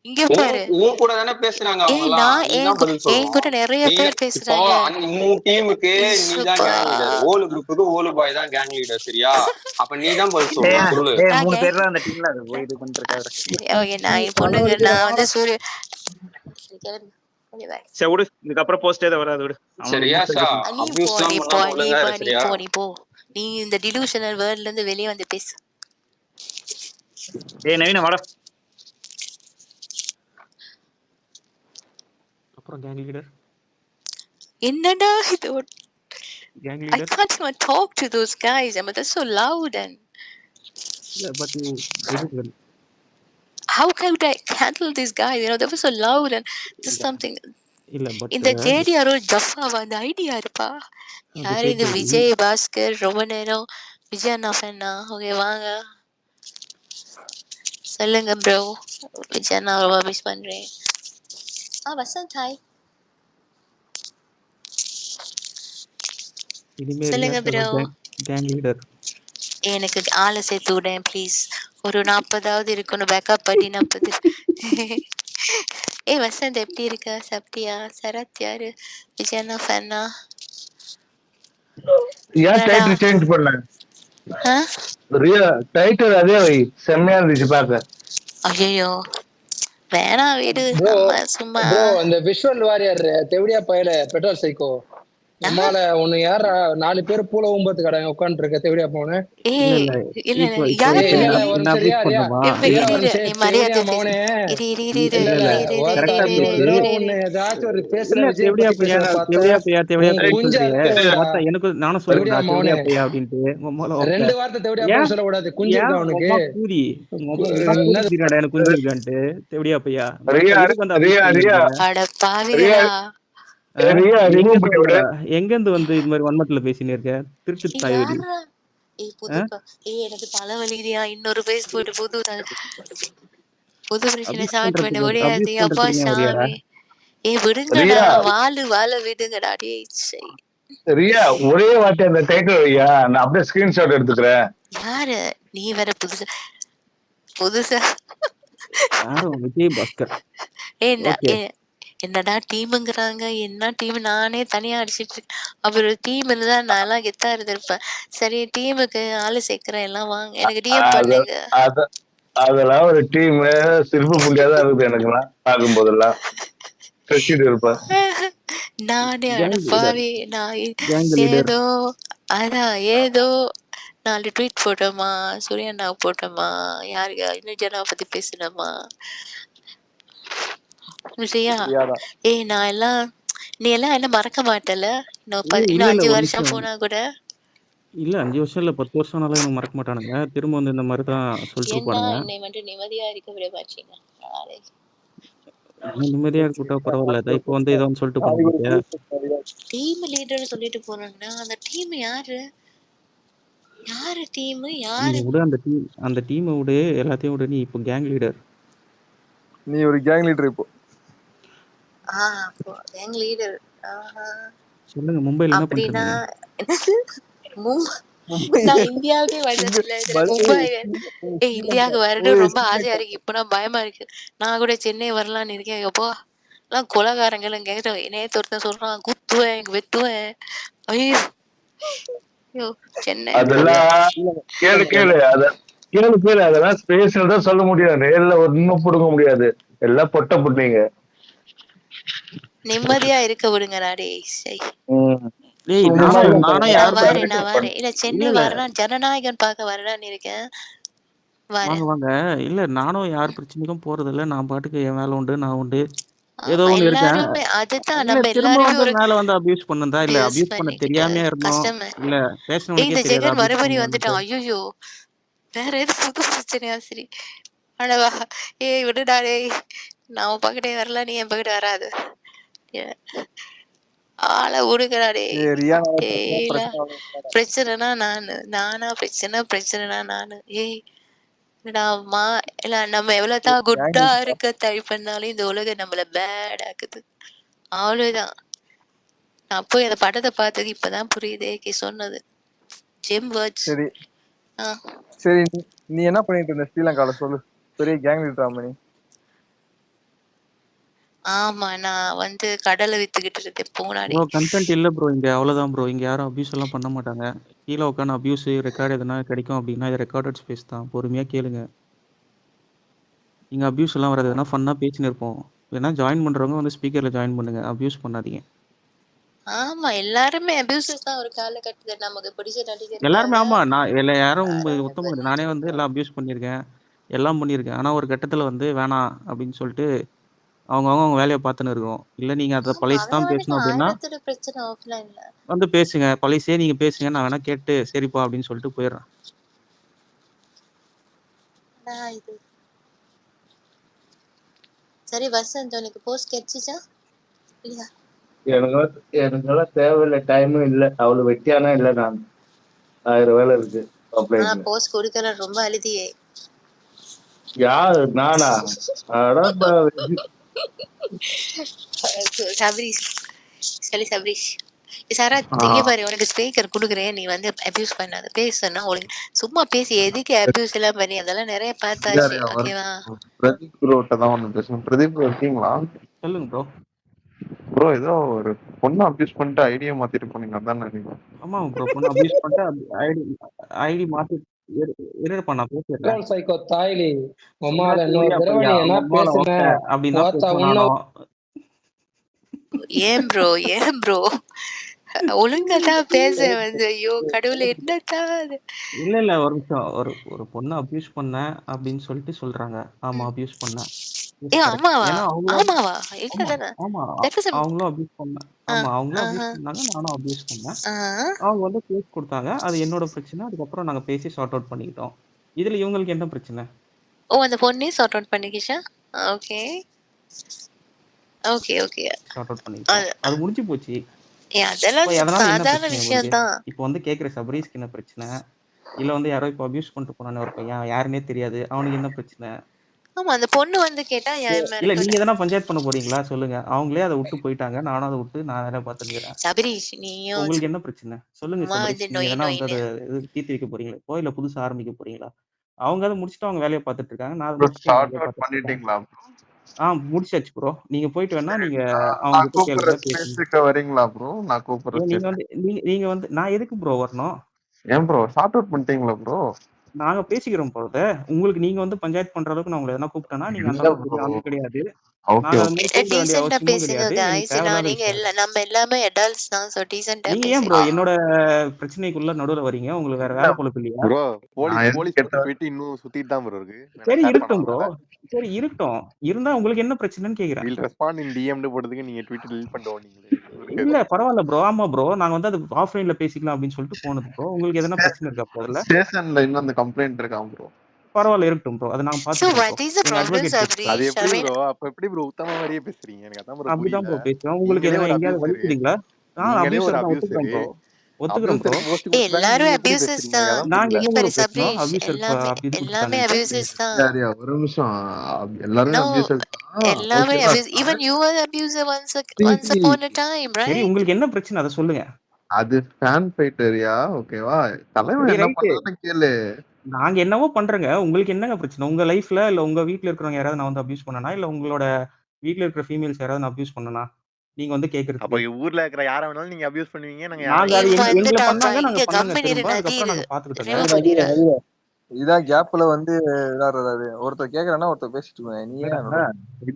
இங்க உன் பாரு. உன் கூட தானே பேசுறாங்க அவங்க எல்லாம், நான் நீ தான் பதில் என் சொல்லணும். கூட நிறைய நீ பேர் இப்போ பேசுறாங்க. உன் டீமுக்கு நீ தான் இசுப்பா. கேங் லீடர், ஓலு குரூப்புக்கு ஓலு பாய் தான் கேங் லீடர் சரியா. அப்ப நீ தான் பதில் சொல்லணும், சொல்லு. நான் 3 கேங். பேர் தான் அந்த டீம்ல, அது போய் இது பண்ணிட்டு இருக்காரு. சரி, ஓகே. நான் என் பொண்ணுங்க, கலவரிக்கிற நான் வந்து நாடகம். சூரிய. சரி, கிளம்பு. Okay, bye. சரி விடு, இதுக்கப்புறம் போஸ்ட் ஏதோ வராது விடு. சரியா சா நீ அபியூஸ் போ எல்லாம் நீ போ பண்ணாம நீ ஒழுங்கா போ இரு நீ சரியா? போ நீ போ. நீ இந்த டிலூஷனல் வேர்ல்ட்ல இருந்து வெளியே வந்து பேசு. ஏய் நவீன வாடா. அப்புறம் கேங் லீடர் என்னடா இது? Gang I leader can't even talk to those guys. I mean, they're so loud and இல்ல but you did well. how could I handle these guys? You know, they were so loud and just something. இல்ல but இந்த ஜேடிஆரோ ஜஃபாவா அந்த idea இருப்பா. யாரு இது? விஜய் பாஸ்கர் ரொம்ப நேரம் விஜய் அண்ணா ஃபேனா? ஓகே வாங்க சொல்லுங்க ப்ரோ. விஜய் அண்ணா ரொம்ப மிஸ் பண்றேன். வசந்த் ஹாய். இனிமே சொல்லுங்க ப்ரோ. கேங் லீடர் எனக்கு ஆளை சேர்த்து விடேன் ப்ளீஸ். ஒரு 40 இருக்கணும் பேக்கப் பண்ணி 40. வசந்த் எப்படி இருக்க? சாப்பிட்டியா? சரத் யாரு? விஜய் அண்ணா ஃபேனா? ஏன் டைட்டில் சேஞ்ச் பண்ண? டைட்டில் அதே வை, செம்மையா இருந்துச்சு பாக்க. ஐயோ வேணாம் வீடு. ப்ரோ நம்ம சும்மா ப்ரோ அந்த விஷுவல் வாரியர் தெவடியா பயில பெட்ரோல் சைக்கோ நம்மால ஒண்ணு யாரா 4 பேர் பூல ஊம்பத்து கடைங்க உட்காந்து இருக்க தெவடியா போனு. ஏதாச்சும் ஒரு பேசுற விஜய் பத்தி எனக்கு நானும் சொல்றேன் 2 வார்த்தை தெவடியா சொல்லக்கூடாது. குஞ்சு இருக்கா அவனுக்கு எனக்கு குஞ்சு இருக்கான்ட்டு தெவடியா பையா எங்க இருந்து வந்து இது மாதிரி வன்மத்துல பேசினே இருக்க? திருட்டு தாய்வெளி. எனக்கு தலைவலியா. இன்னொரு பேஸ் போயிட்டு புது பிரச்சனை ஸ்டார்ட் பண்ண முடியாது. அப்பா சாமி விடுங்கடா. வாழ விடுங்கடா. ரியா ஒரே வார்த்தை அந்த டைட்டில் வையா, நான் அப்படியே ஸ்கிரீன்ஷாட் எடுத்துக்கிறேன். யாரு நீ? வேற புதுசா விஜய் பாஸ்கர். என்னடா டீமுங்கிறாங்க. என்ன டீம்? நானே தனியா அடிச்சிட்டு இருக்கேன். அப்புறம் டீம் இருந்தா நான் எல்லாம் கெத்தா இருந்திருப்பேன். சரி டீமுக்கு ஆளு சேர்க்கிறேன் எல்லாம் வாங்க. எனக்கு டிஎம் பண்ணுங்க. அதெல்லாம் ஒரு டீம் சிறப்பு புள்ளியாதான் இருக்குது எனக்குலாம் பார்க்கும் போதெல்லாம். இருப்பேன் நானே அடப்பாவி. நான் ஏதோ ஏதோ 4 ட்வீட் போட்டோமா, சூரியண்ணா போட்டோமா, யாருக்கு இன்னும் ஜனா பத்தி பேசணுமா? விஜயா நான் எல்லாம் நீ எல்லாம் என்ன மறக்க மாட்டல? இன்னும் 5 வருஷம் போனா கூட. இல்ல 5 வருஷம் இல்ல 10 வருஷம்னாலும் எனக்கு மறக்க மாட்டானுங்க. திரும்ப வந்து இந்த மாதிரி தான் சொல்லிட்டு இருப்பானுங்க. என்னை மட்டும் நிம்மதியா இருக்க விட மாட்டீங்க. நிம்மதியா இருக்கட்டும் பரவாயில்ல. இப்போ வந்து ஏதோ சொல்லிட்டு போனாங்க. டீம் லீடர் சொல்லிட்டு போறாங்கன்னா அந்த டீம் யாரு? டீம் யாரு? அந்த டீமை விட எல்லாத்தையும் விட நீ இப்போ கேங் லீடர். நீ ஒரு கேங் லீடர் இப்போ. Gang leader. சொல்லுங்க மும்பைல என்ன பண்றீங்க? நான் இந்தியாவுக்கே வந்ததில்ல. மும்பை இந்தியாவுக்கு வரணும் ரொம்ப ஆசையா இருக்கு. இப்ப நான் பயமா இருக்கு. நான் கூட சென்னை வரலான்னு இருக்கேன். எப்போ எல்லாம் கொலகாரங்களும் கேட்டோம். நேத்து ஒருத்தன் சொல்றான் குத்துவேன் வெட்டுவேன். ஐயோ சென்னை அதெல்லாம் கேளு அதெல்லாம் ஸ்பேஸ்ல தான் சொல்ல முடியாது. நேர்ல ஒன்னும் புடுங்க முடியாது. எல்லாம் பொட்ட புட்டீங்க. நிம்மதியா இருக்க விடுங்க நாடே. இல்ல சென்னை வரலாம் ஜனநாயகன் பார்க்க வரலான்னு இருக்கேன். வாங்க இல்ல நானும் யார் பிரச்சனைக்கும் போறது இல்ல. நான் பாட்டுக்கு என் வேலை உண்டு, நான் உண்டு. ஏதோ ஒண்ணு இருக்கேன். அதுதான் நம்ம எல்லாரும் ஒரு மேல வந்து அபியூஸ் பண்ணதா இல்ல அபியூஸ் பண்ண தெரியாமையா இருந்தோம். இல்ல பேசணும்னே இந்த ஜெகன் மறுபடியும் வந்துட்டான். ஐயோ வேற ஏதோ புது பிரச்சனையா? சரி அடவா விடுடாடே. நான் பக்கத்தே வரல, நீ என் பக்கத்து வராது. ஆளை விடுகிறாடே. பிரச்சனைனா நானா பிரச்சனைனா நானு. என்னடாமா இல்ல நம்ம எவ்வளவுதான் குட்டா இருக்க ட்ரை பண்ணாலும் இந்த உலகம் நம்மள பேட் ஆக்குது. அவ்வளவுதான். நான் போய் அந்த படத்தை பார்த்தது இப்பதான் புரியுதே சொன்னது. GeM words. சரி நீ என்ன பண்ணிட்டு இருந்த ஸ்ரீலங்கால சொல்லு. பெரிய கேங் லீடர் நீ. ஆமா நான் வந்து கடலை வித்துக்கிட்டு இருக்கேன். போனாடி கண்டென்ட் இல்ல ப்ரோ இங்க. அவ்வளவுதான் ப்ரோ. இங்க யாரும் அபியூஸ் எல்லாம் பண்ண மாட்டாங்க. கீழே உட்காந்து அபியூஸ் ரெக்கார்ட் எதுனா கிடைக்கும் அப்படின்னா இது ரெக்கார்டட் ஸ்பேஸ் தான். பொறுமையா கேளுங்க. இங்க அபியூஸ் எல்லாம் வராது. எதனா ஃபன்னா பேசின்னு இருப்போம். வேணா ஜாயின் பண்றவங்க வந்து ஸ்பீக்கர்ல ஜாயின் பண்ணுங்க. அபியூஸ் பண்ணாதீங்க. ஆமா, எல்லாருமே அபியூசர்ஸ் தான் ஒரு காலகட்டத்துல. நமக்கு பிடிச்ச எல்லாருமே நடிகருக்காக ஆமா. நான் யாரும் உத்தம பண்ணிட்டு நானே வந்து இருக்கோம். எல்லாம் அபியூஸ் பண்ணியிருக்கேன். எல்லாம் பண்ணியிருக்கேன். ஆனா ஒரு கட்டத்துல வந்து வேணாம் அப்படின்னு சொல்லிட்டு அவங்க வேலைய பார்த்துன்னு இருக்கோம். இல்ல நீங்க அத ஆமா, பழைசு தான் அவனுக்கு பேசணும் அப்படின்னா, ஆயிரத்தெட்டு பிரச்சனை ஆஃப்லைன்ல. வந்து பேசுங்க. பழைசே நீங்க பேசுங்க. நான் வேணா கேட்டு சரிப்பா அப்படின்னு சொல்லிட்டு போயிடுறேன். இது சரி வசந்த், உனக்கு போஸ்ட் கிடைச்சிச்சா இல்லையா? எனக்கெல்லாம் தேவையில்லை, டைமும் இல்லை, அவ்வளவு வெட்டியானா இல்லை. நான் 1000 வேலை இருக்கு ஆனா அப்ளைட்ல. போஸ்ட் கொடுக்கல, ரொம்ப அழுதியே. யாரு நானா? அட சபரீஷ், சரி சபரீஷ். சாரா இங்க பாரு, உனக்கு ஸ்பீக்கர் குடுக்குறேன், நீ வந்து அபியூஸ் பண்ணாத. பேசுனா ஒழுங்கு சும்மா பேசி எதுக்கு அபியூஸ் எல்லாம் பண்ணி, அதெல்லாம் நிறைய பார்த்தாச்சு. ஓகேவா? பிரதீப் ப்ரோட்ட தான் ஒண்ணு பேசணும். பிரதீப் ப்ரோ இருக்கீங்களா? சொல்லுங்க ப்ரோ. ப்ரோ ஏதோ ஒரு பொண்ணை அபியூஸ் பண்ணிட்டு ஐடியா மாத்திட்டு போனீங்க, அதான் நினைக்கிறேன். ஆமா ப்ரோ. பொண்ணு அபியூஸ் பண்ணிட்டு ஐடி மாத்தி இருப்பா நான் பேசிடுறேன். பெட்ரோல் சைக்கோ தாய்லி உமால இன்னொரு தடவை நீ என்ன பேசுன அப்படின்னா பார்த்தா பேசுவேன் உன்ன நானும். ஏன் ப்ரோ, ஏன் ப்ரோ, ஒழுங்கா தான் பேச வந்து. ஐயோ கடவுளே, என்னதான் அது? இல்ல ஒரு நிமிஷம். ஒரு பொண்ணை அபியூஸ் பண்ண அப்படின்னு சொல்லிட்டு சொல்றாங்க. ஆமா அபியூஸ் பண்ண. ஏ ஆமாவா? ஏன்னா அவங்களும் ஆமாவா? ஆமா இல்லதானே? ஆமா That was a அவங்களும் அபியூஸ் பண்ண. ஆமா அவங்களும் அபியூஸ் பண்ணாங்க, நானும் அபியூஸ் பண்ணேன். அவங்க வந்து கேஸ் கொடுத்தாங்க. அது என்னோட பிரச்சனை. அதுக்கப்புறம் நாங்க பேசி சார்ட் அவுட் பண்ணிக்கிட்டோம். இதுல இவங்களுக்கு என்ன பிரச்சனை? ஓ, அந்த பொண்ணே சார்ட் அவுட் பண்ணிக்கிச்சா? Okay okay okay. Sort out பண்ணிக்கிட்டோம். அது முடிஞ்சு போச்சு. அதெல்லாம் இப்போ அதனால என்ன சாதாரண பிரச்சனை விஷயம் உங்களுக்கு? தான். இப்போ வந்து கேக்குற சபரீஸ்க்கு என்ன பிரச்சனை? இல்ல வந்து யாரோ இப்போ அபியூஸ் பண்ணிட்டு போனானே ஒரு பையன், யாருன்னே தெரியாது, அவனுக்கு என்ன பிரச்சனை? ஆமா, அந்த பொண்ணு வந்து கேட்டா இல்ல நீங்க எதனா பஞ்சாயத்து பண்ண போறீங்களா சொல்லுங்க. அவங்களே அதை விட்டு போயிட்டாங்க, நானும் அதை விட்டு நான் வேற பாத்துக்கிறேன். சபரீஷ், நீயும் உங்களுக்கு என்ன பிரச்சனை சொல்லுங்க சும்மா சபரீஷ். வந்து நீங்க நொய் எதனா வந்து நொய்னு. அதை தீர்த்து வைக்க போறீங்களா இப்போ, இல்ல புதுசா ஆரம்பிக்க போறீங்களா? அவங்க அதை முடிச்சுட்டு அவங்க வேலையை பார்த்துட்டு இருக்காங்க, நான் அதை முடிச்சுட்டு என் ஷார்ட் வேலையை அவுட் பார்த்துட்டு இருக்கேன். பண்ணிட்டீங்களா? முடிச்சாச்சு ப்ரோ. நீங்க போயிட்டு வேணா நீங்க அவங்க நான் கிட்ட கூப்பிடுற கேளுங்க, பேசுங்க. ஸ்பேஸுக்கு வரீங்களா ப்ரோ? நான் கூப்பிடுற நீங்க ஸ்பேஸ். வந்து நீங்க வந்து நான் எதுக்கு ப்ரோ வரணும்? ஏன் ப்ரோ ஷார்ட் அவுட் பண்ணிட்டீங்களா ப்ரோ? நாங்க பேசிக்கிறோம் போல. உங்களுக்கு நீங்க வந்து பஞ்சாயத்து பண்ற அளவுக்கு நான் உங்களை எதனா கூப்பிட்டேன்னா நீங்க அந்த இல்ல அளவுக்கு ப்ரோ. பெரிய ஆளு கிடையாது. ஓகே நாங்க அது ஓகே. மாதிரி கூப்பிட வேண்டிய டீசெண்டா அவசியமும் பேசுங்க கிடையாது. எனக்கு guys. தேவையில்லாத நீங்க விஷயம். நம்ம எல்லாமே அடல்ட்ஸ் தான். சோ டீசெண்டா நீங்க ஏன் ப்ரோ பேசுங்க. என்னோட பிரச்சனைக்குள்ள நடுவுல வரீங்க? உங்களுக்கு வேற இல்ல வேலை பொழப்பு இல்லையா? ப்ரோ நான் எது போலீஸ் கேட்டா ட்விட் இன்னும் சுத்திட்டு தான் ப்ரோ இருக்கு. சரி ஷேர் இருக்கட்டும் ப்ரோ. பண்ணாதனால சரி இருக்கட்டும். இருந்தா உங்களுக்கு என்ன பிரச்சனைன்னு கேக்குறேன். வில் ரெஸ்பாண்ட் இன் டிஎம்னு போட்டதுக்கு நீங்க ட்விட் டெலீட் பண்ணிட்டு நீங்களே இருக்காது. இல்ல பரவாயில்ல ப்ரோ. ஆமா ப்ரோ. நாங்க வந்து அது ஆஃப்லைன்ல பேசிக்கலாம் அப்படின்னு சொல்லிட்டு போனது ப்ரோ. உங்களுக்கு எதனா பிரச்சனை இருக்கா ப்ரோ அதுல? ஸ்டேஷன்ல இன்னும் அந்த கம்ப்ளைண்ட் இருக்கான் ப்ரோ. பரவாயில்ல இருக்கட்டும் ப்ரோ. அதை நாங்க So பாத்துக்கிறோம் ப்ரோ. what is the எங்க problem, அட்வொகேட் பேசுறோம். அது Sabrish? எப்படி I mean, ப்ரோ? அப்ப எப்படி ப்ரோ உத்தம மாதிரியே பேசுறீங்க? எனக்கு அதான் ப்ரோ அப்படிதான் புரியல. ப்ரோ பேசுறோம். உங்களுக்கு நீங்களே எதனா ஒரு எங்கேயாவது அபியூசரு, வலிக்குதுங்களா? நீங்களே ஒரு அபியூசர் தான் அபியூசரு, ஒத்துக்கிறோம் ப்ரோ. ஒத்துக்கிறோம் ப்ரோ. அபியூசருக்கு போஸ்ட் கொடுத்துட்டாங்க. எல்லாரும் நீங்க எப்படி abuses பேசுறீங்க? தான். அதான் நாங்க புரியல. இங்க எங்க பாரு ப்ரோ பேசணும்? சப்ரீஷ், அபியூசர் இது எல்லாமே கொடுத்துட்டாங்கன்ட்டு. abuses தான். யாரியா ஒரு நிமிஷம். எல்லாருமே No, அபியூசர் தான். எல்லாமே ஓகேவா? abuse. Even you were abuser once See, upon a time, சரி right? உங்களுக்கு என்ன பிரச்சனை அதை சொல்லுங்க. அது ஃபேன் ஃபைட்டரியா? ஓகேவா? தலைவன் சரி என்ன ரைட்டு. பண்ணான்னு கேளு. நாங்க என்னவோ பண்றேங்க. உங்களுக்கு என்னங்க பிரச்சனை? உங்க லைஃப்ல இல்ல உங்க வீட்ல இருக்கிறவங்க யாராவது நான் வந்து அபியூஸ் பண்ணனா? இல்ல உங்களோட வீட்ல இருக்கிற ஃபீமேல்ஸ் யாராவது நான் அபியூஸ் பண்ணனா? நீங்க வந்து அப்ப கேக்குறதுக்கு. ஊர்ல இருக்கிற யார வேணாலும் நீங்க அபியூஸ் பண்ணுவீங்க. நாங்க யார நாங்க அது வேணாலும் எங்கள வந்துட்டான்ப்பா, பண்ணாங்க, நாங்க இங்க பண்ணங்க கம்பெனி திரும்ப. அதுக்கப்புறம் நதீர் நாங்க பாத்துக்கிட்டோங்க. ரிமூவ் பண்ணிடுறா. இதான் கேப்ல வந்து விளையாடுறாரு. ஒருத்தர் கேக்குறானா ஒருத்தர் பேசிட்டு இருக்காங்க. நீ ஏன் என்னடா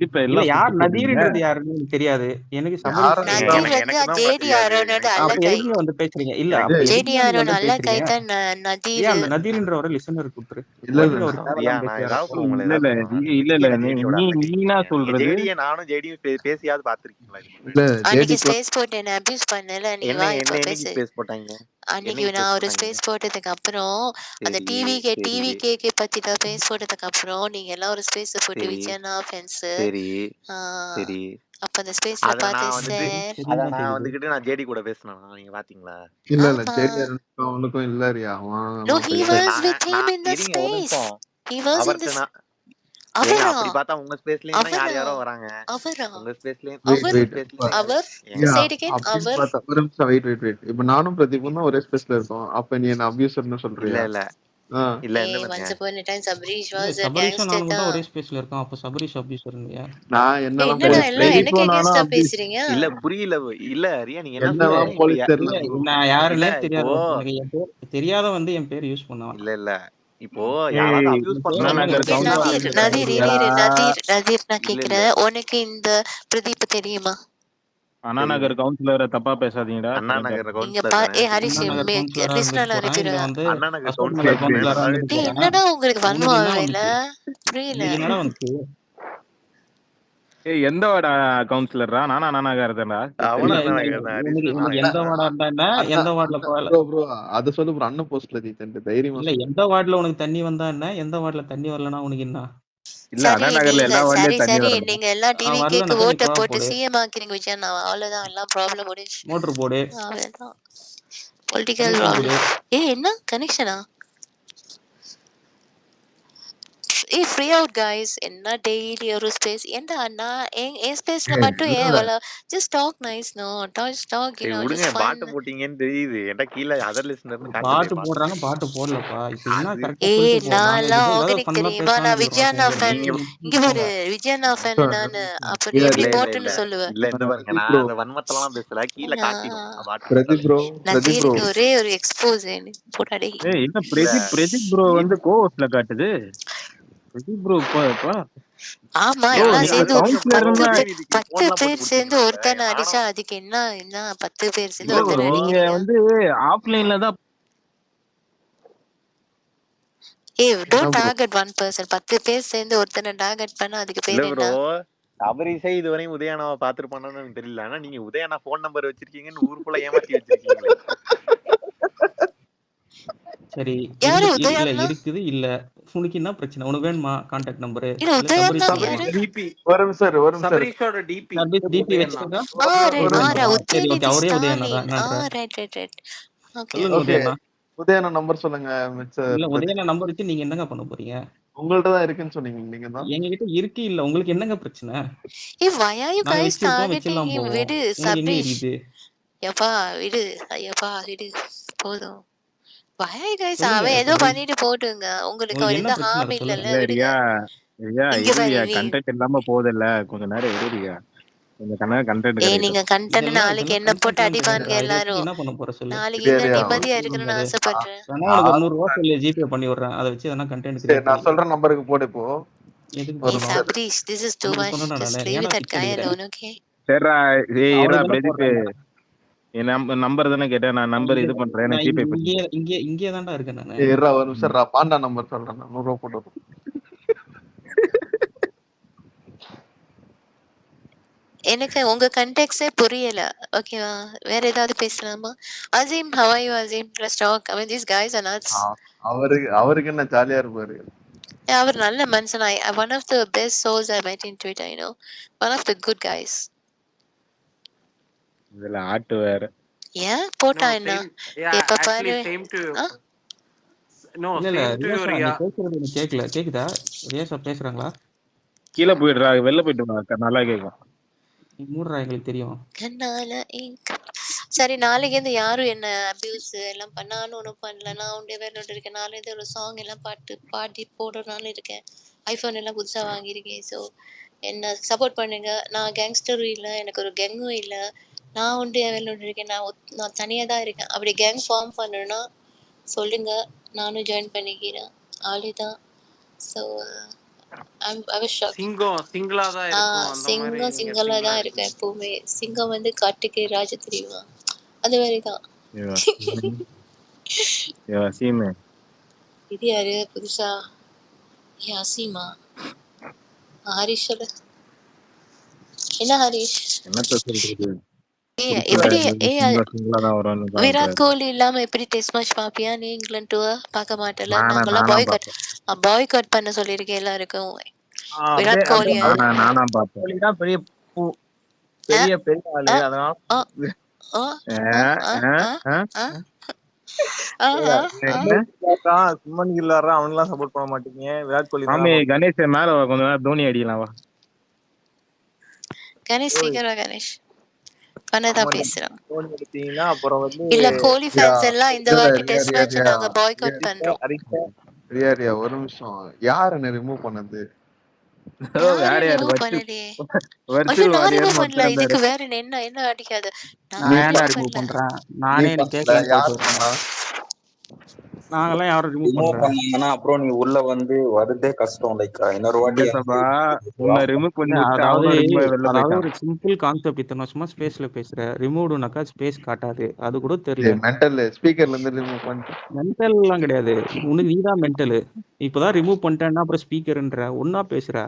இப்ப இல்ல எல்லாம் யார் சுத்தி போடுறீங்க? நதீர்ன்றது யாருன்னு எனக்கு தெரியாது. எனக்கு யாரா சபரீஷ் ஏங்க தெரியும். இருந்தாலும் நதீர் எனக்கு வந்து தான் ஜேடி தெரியாது. ஆரோனோட எனக்கு அல்ல அப்ப கை. எதுக்கு வந்து பேசுறீங்க? இல்ல எனக்கு அப்ப டேய், ஜேடி எதுக்கு நீங்க ஆரோன் வந்து அல்ல கை பேசுறீங்க? தான் ஏன் நதீர். அந்த நதீர்ன்றவரை லிசனர் கூப்பிட்டுரு. இல்ல வழி இல்ல அவர் நான் ரியா, தேவையில்லாம நான் பேசுறாரு. ஏதாவது சொல்லுங்க. உங்களை இல்ல ஏதாவது இல்ல சொல்லணும்னா இல்ல நீங்க இல்ல தான் ஜேடியோட நீ அட்வொகேட். நீனா நீங்க சொல்றது ஜேடியை நானும் ஜேடியும் பேசியாவது பாத்திருக்கீங்களா இதுக்கு இல்ல முன்னாடி? அன்னைக்கு ஜேடி ஸ்பேஸ் போட்டு என்ன அபியூஸ் பண்ணல, நீ வா இப்ப என்னைக்கு பேசு. ஸ்பேஸ் போட்டாங்க? அன்னைக்கு என்னைக்கு நான் ஸ்பேஸ் ஒரு போட்டாங்க? ஸ்பேஸ் போட்டதுக்கு அப்புறம் அந்த சரி டிவி சரி கேக்கே பத்தி தான் பேஸ் போட்டதுக்கு அப்புறம் நீங்க எல்லாம் ஒரு ஸ்பேஸ் போட்டு சரி விஜயனா ஃபென்ஸ். சரி சரி அப்ப அந்த ஸ்பேஸ்ல அத பார்த்தேன் நான் வந்துட்டு சார். தெரியும் தான் தெரியுது. நான் ஜேடி கூட பேசினேன். நீங்க பாத்தீங்களா? இல்ல இல்ல ஆமா. ஜேடி அவனுக்கும் இல்லறியா No, அவன் he பைசா was நாங்க with him நான் in the இருங்க ஒரு space. நிமிஷம். He was in அவர்ட்ட this. நான் ஏங்க அவரா? அப்படி பார்த்தா உங்க ஸ்பேஸ்லயும் தான் யார் அவரா? யாரோ வராங்க. அவரா? உங்க ஸ்பேஸ்லயும் வெயிட் அவர்? உங்க வெயிட் ஸ்பேஸ்லயும் யார் அவர்? ஏங்க யா Say it again. அப்படின்னு அவர்? பார்த்தா ஒரு நிமிஷம் வெயிட் இப்ப நானும் பிரதீப்பும் தான் ஒரே ஸ்பேஸ்ல இருக்கோம். அப்ப நீ என்ன அபியூசர்னு இல்ல சொல்றியா? இல்ல ஆ. இல்ல Hey, இந்த பாருங்க. once upon a time, Sabrish இல்ல was a சபரீஷும் gangster நானும் தான் தான். ஒரே ஸ்பேஸ்ல இருக்கோம். அப்ப சபரீஷ் அபியூசர் இல்லையா? நான் என்னெல்லாம் என்னடா போலீஸ் எல்லாம் எனக்கு பிரதீப்பும் நானும் எகேன்ஸ்டா அப்படி பேசுறீங்க? இல்ல புரியல. இல்ல ரியா நீங்க என்ன இல்ல என்னெல்லாம் சொல்றீங்க? போலீஸ் இல்ல தெரியல bro. நான் இல்ல யாருன்னே இப்போ தெரியாத எனக்கு என் பேர் தெரியாத வந்து என் பேர் யூஸ் பண்ணுவான். இல்ல இப்போ யாராவது அபியூஸ் அண்ணா பண்றவங்க நகர் ஏய் எப்படின்னா கவுன்சிலர் நதீர் நதீர் இருக்காருயா. இரு நதீர் நான் இல்ல இல்ல கேக்குறேன் உனக்கு இந்த பிரதீப் தெரியுமா? அண்ணா தெரியும். நகர் கவுன்சிலரை தப்பா பேசாதீங்கடா. அண்ணா தெரிஞ்சா நகர் இங்க கவுன்சிலர் தானே ஏ தெரியும். ஹரிஷ் அண்ணா நகர் கவுன்சிலரா இருந்துட்டு லிஸ்ட்ல போறேன், இல்ல அனுப்பிடுறேன். வந்து அண்ணா நகர் அசோக் நகர் கவுன்சிலர் சரி கவுன்சிலரா நல்லாவே இருந்துட்டு டேய் தெரியும். போறேன். என்னடா உங்களுக்கு உனக்கு வன்மம் என்ன வேல வந்துச்சு? புரியல. உனக்கு என்னடா வந்துச்சு? ஏய் எந்த வாடா கவுன்சிலரா? நானா அண்ணா நகர் தான்டா. அவன இல்ல அண்ணா இல்ல இல்ல நகர் தான் ஹரிஸ் உனக்கு அண்ணா உனக்கு நகர் எந்த தான். வார்டா இருந்தா என்ன, அண்ணா எந்த வார்டுல போகல? ப்ரோ அத சொல்லு ப்ரோ. அண்ணன் போஸ்ட்ல ரீசெண்ட் தைரியமா இல்ல சொல்லு. எந்த வார்டுல உனக்கு தண்ணி வந்தா என்ன, எந்த வார்டுல தண்ணி வரலனா உனக்கு என்ன? இல்ல சரி அண்ணா நகர்ல எல்லா வார்டுலயும் தண்ணி சரி வரணும். நீங்க எல்லாம் டிவி கேக்கு வரலனாக்கா நீ ஓட்ட குழா போட்டு போடு, சிஎம் ஆக்கிறீங்க விஜய். நான் அவ்வளவுதான், எல்லாம் ப்ராப்ளம் முடிஞ்சு. மோட்டர் போடு, அவ்வளவுதான் பொலிட்டிக்கல் கனெக்ஷன் கொடு. ப்ராப்ளம். என்ன கனெக்ஷனா? Freak out guys. என்ன டெய்லி ஒரு ஸ்பேஸ் ஏன்டா அண்ணா என் ஸ்பேஸ்ல மட்டும் இல்ல ஏன் இல்ல just talk nice no talk சரி விடுங்க, ஜஸ்ட் ஃபன். பாட்டு போட்டீங்கன்னு தெரியுது. என்கிட்ட கீழே அதர் லிஸ்னர்னு காட்டுது பாட்டு பாட்டு. போடுறாங்க, பாட்டு போடலப்பா. இப்ப என்ன அது கரெக்டா சொல்லிட்டு போ. நாங்க நான்லாம் ஏதோ ஏதாவது ஆர்கானிக் ஃபன்னா தெரியுமா? பேசலாம்னு நான் இருக்கிறோம். விஜயானா நீங்க ஃபேன். நீங்க இங்க பாரு விஜயானா ஃபேன் நானு. அப்ப நீ இல்ல எப்படி இல்ல இல்ல இல்ல போட்டுன்னு இல்ல சொல்லுவ? இல்ல இந்த பாருங்க, பிரதீப் நான் ப்ரோ அந்த வன்மத்தெல்லாம் பேசல. கீழே காட்டிடும் பாட்டு பிரதீப் போட்டாலே. ப்ரோ நான் பிரதீப் ப்ரோ தீருக்கு ஒரே ஒரு எக்ஸ்போஸ் போட்டாடே. ஏய் என்ன இல்ல பிரதீப் ப்ரோ வந்து கோவஸ்ல காட்டுது. பிரதீப் ப்ரோ இப்ப ஆமா ப்ரோ எல்லாம் நீங்க சேர்ந்து கொஞ்சம் கவுன்சிலர் ப்ரோ இருந்தா உதயநிதிக்கு 10 போன்லாம் போட்டு பேர் சேர்ந்து கொடுத்தீங்களாங்க? ஒருத்தனை அடிச்சா நானும் அதுக்கு என்ன 10 பேர் சேர்ந்து ப்ரோ இல்ல ஒருத்தனை ப்ரோ நீங்க அடிக்கிறீங்க? வந்து ஆஃப்லைன்ல தான் என்ன don't bro? Target one person. 10 பேர் சேர்ந்து ஒருத்தனை டார்கெட் பண்ணா அதுக்கு இல்ல பேர் என்ன? ப்ரோ, சபரிஷே இதுவரையும் உதயானாவை பாத்துருப்பானு எனக்கு தெரியல. ஆனா நீங்க உதயானா போன் நம்பர் வச்சிருக்கீங்கன்னு ஊர் ஃபுல்லா ஏமாத்தி வச்சிருக்கீங்களே. சரி யாரு இல்ல உதயாண்ணா? இருக்குது இல்ல. உனக்கு என்ன பிரச்சனை? உனக்கு வேணுமா கான்டாக்ட் நம்பரு? இல்ல இல்ல உதயாண்ணா சபரிஷ் வேணுமா? யாரு? டிபி ஒரு நிமிஷம் இரு, ஒரு நிமிஷம் இரு. சபரீஷோட டிபி சபரிஷ் டிபி உதயண்ணா. வச்சிருக்கா? ஒரு ஆரா நிமிஷம். சரி ஓகே, உதயநிதி அவரே உதயண்ணா தான். ஸ்டாலின். என்னன்ற ரைட் ஓகே. சொல்லுங்க ஓகே. உதயண்ணா. உதயண்ணா நம்பர் சொல்லுங்க மிஸ்டர் இல்ல பிரதீப். உதயண்ணா நம்பர் வச்சு நீங்க என்னங்க பண்ண போறீங்க? உங்கள்ட்ட தான் இருக்குன்னு சொன்னீங்க நீங்க தான். எங்ககிட்ட இருக்கு. இல்ல உங்களுக்கு என்னங்க பிரச்சனை? why are you நாங்க guys வச்சிருக்கோம், targeting வச்சிடலாம் him? போவோம். விடு உங்களுக்கு எங்க சபரீஷ். எரியுது? யப்பா விடு. ஐயப்பா விடு போதும். why are you guys? சொல்லுங்க அவன் ஏதோ சபரிஷ். பண்ணிட்டு போட்டுங்க. உங்களுக்கு உங்களுக்கு என்ன எந்த பிரச்சனை ஹார்ம் அதை சொல்லுங்க. இல்லைல்ல, இல்ல விடுங்க. ரியா. ரியா இங்க பாரு இருரியா நீ. கண்டென்ட் இல்லாம போதில்ல. கொஞ்ச நேரம் இருரியா. கொஞ்ச கண்டென்ட் கிடைக்கட்டும். நீங்க கண்டென்ட் இதெல்லாம் நாளைக்கு இதெல்லாம் என்ன போட்டு கண்டென்ட்லாம் அடிப்பானுங்க கிடையாதுடா. இதை வச்சு நீ எல்லாரும். என்ன பண்ண போற சொல்லு. நாளைக்கு சரி, இங்க சரியா. ஒரு நிம்மதியா நிமிஷம் இருக்கணும்னு பாரு. ஆசைப்படுறேன். வேணா உனக்கு ஒரு 100 ரூபா சொல்லி ஜிபே பண்ணி விடுறேன். அதை வச்சு எதனா கண்டென்ட் சரி கிரியேட் நான் பண்ணிக்கோ. சொல்ற நம்பருக்கு போடு இப்போ. எதுக்கு ஒரு போடணும்? நிமிஷம் இரு. சபரீஷ், this is too உனக்கு much. சொன்னா Just நானு leave ஏன்னா that பிச்சை guy எடுக்கிறேன். alone, okay? சரிடா. ஏய் இருடா அவருக்கு தானே பிரதீப். போடுறாங்க. என் நம்பர் தானே கேட்டேன். நான் நம்பர் இது பண்றேன். நான் நான் ஜிபே இங்கே பண்ணிட்டேன். இங்கே இங்கே தான்டா இருக்கேன் நானு. இருடா ஒரு நிமிஷம் இருடா. பாண்டா நம்பர் சொல்றேன் நான். 100 ரூபா போட்டு விடுறேன். எனக்கு உங்க கண்டெக்ஸ்டே புரியல. ஓகேவா? வேற ஏதாவது பேசலாமா? Azeem, how are you Azim? Let's talk. I mean these guys are nuts. அவருக்கு என்ன ஜாலியா இருப்பாரு. அவர் நல்ல மனுஷன். One of the best souls I met in Twitter, you know. One of the good guys. இதுல ஆட்டு வேற. ஏன் போட்டா No, என்ன? same. Yeah, எப்ப actually பாரு same to ஆ? no, இல்ல இல்ல same to you, ரியாஷா, நீ Ria. பேசுறது எனக்கு கேட்கல. கேக்குதா? ரியாஷா பேசுறாங்களா? கீழே போயிடுறா. வெளில போயிட்டு வா. நல்லா கேட்கும். நீ மூடுறா, எங்களுக்கு தெரியும். கண்ணால சரி, நாளைக்கு இருந்து யாரும் என்ன அபியூஸ் எல்லாம் நானும் ஒன்றும் பண்ணல. நான் உண்டே வேலை இருக்கேன். நாளைக்கு ஒரு சாங் எல்லாம் பாடி போடுறதுனால இருக்கேன். ஐஃபோன் எல்லாம் புதுசா வாங்கியிருக்கேன். ஸோ என்ன சப்போர்ட் பண்ணுங்க. நான் கேங்ஸ்டரும் இல்லை, எனக்கு ஒரு கேங்கும் இல்லை. நான் உண்டு என் வேலை இருக்கேன். நான் தனியாக தான் இருக்கேன். அப்படி கேங் ஃபார்ம் பண்ணணும்னா சொல்லுங்க, நானும் ஜாயின் பண்ணிக்கிறேன். அவ்வளோதான். So I was shocked. சிங்கிளா தான் இருக்கும். அந்த மாதிரி சிங்கம் நீங்க சிங்கலா சிங்கிளா தான் இருக்கு. இருக்கும் எப்பவுமே. சிங்கம் காட்டுக்கு ராஜா தெரியுமா? அது மாதிரிதான். சீமே. இது யாரு புதுசா? அசீமா? ஹரிஷ் சொல்லு. என்ன ஹரிஷ்? என்னத்த சொல்றது? எப்படி சிங்கிளா தான் வரும்னு விராட் கோலி இல்லாம எப்படி டெஸ்ட் மேட்ச் பாப்பியா? நீ இங்கிலாந்து டூர் பார்க்க மாட்டல. நாங்கெல்லாம் பாய்காட் பண்ண சொல்லியிருக்கேன் எல்லாருக்கும். விராட் கோலி நானா பாப்பேன். பெரிய பெரிய பெரிய ஆளு அதனால சுமன் கில்லாரா அவனுலாம் சப்போர்ட் பண்ண மாட்டீங்க. விராட் கோலி சாமி கணேஷ் மேல கொஞ்ச நேரம் தோனி அடிக்கலாம் வா. கணேஷ் சீக்கிரம் கணேஷ் பண்ணதான் பேசுறோம். தோனி எடுத்தீங்கன்னா அப்புறம் வந்து இல்ல கோலி ஃபேன்ஸ் எல்லாம் இந்த வாட்டி டெஸ்ட் மேட்ச் நாங்க பாய்காட் பண்றோம். ரியா ஒரு நிமிஷம். யார் என்ன ரிமூவ் பண்ணது? வேற யாரு? ரிமூவ் பண்ணலையே. வர்ச்சுவல் நான் ரிமூவ் வாரியர்னு பண்ணல. ஒருத்தர் இதுக்கு இருந்தாரு. வேற என்ன அடிக்காது. நான் ஏன்டா ரிமூவ் பண்றேன்? நானே எனக்கு கேட்கலன்னு யார் போயிட்டு பண்ணா? நாங்கெல்லாம் யாரும் ரிமூவ் ரிமூவ் பண்ணல. பண்ணீங்கன்னா அப்புறம் நீ உள்ள வந்து வரதே கஷ்டம். லைக் இன்னொரு வாட்டி இல்ல சபா, உன்னை ரிமூவ் பண்ணி இல்ல விட்டு அதாவது அவனும் வெளில அதாவது போயிட்டான். ஒரு சிம்பிள் கான்செப்ட். இத்தனை வருஷமா ஸ்பேஸ்ல பேசுற, ரிமூவ்டுனாக்கா ஸ்பேஸ் காட்டாது, அது கூட தெரியல. மென்டல் ஸ்பீக்கர்ல இருந்து ரிமூவ் பண்ணிட்டு மென்டல் எல்லாம் கிடையாது, உனக்கு நீதான் மென்டலு. இப்பதான் ரிமூவ் பண்ணிட்டேன்னா அப்புறம் ஸ்பீக்கர்ன்ற ஒன்னா பேசுற.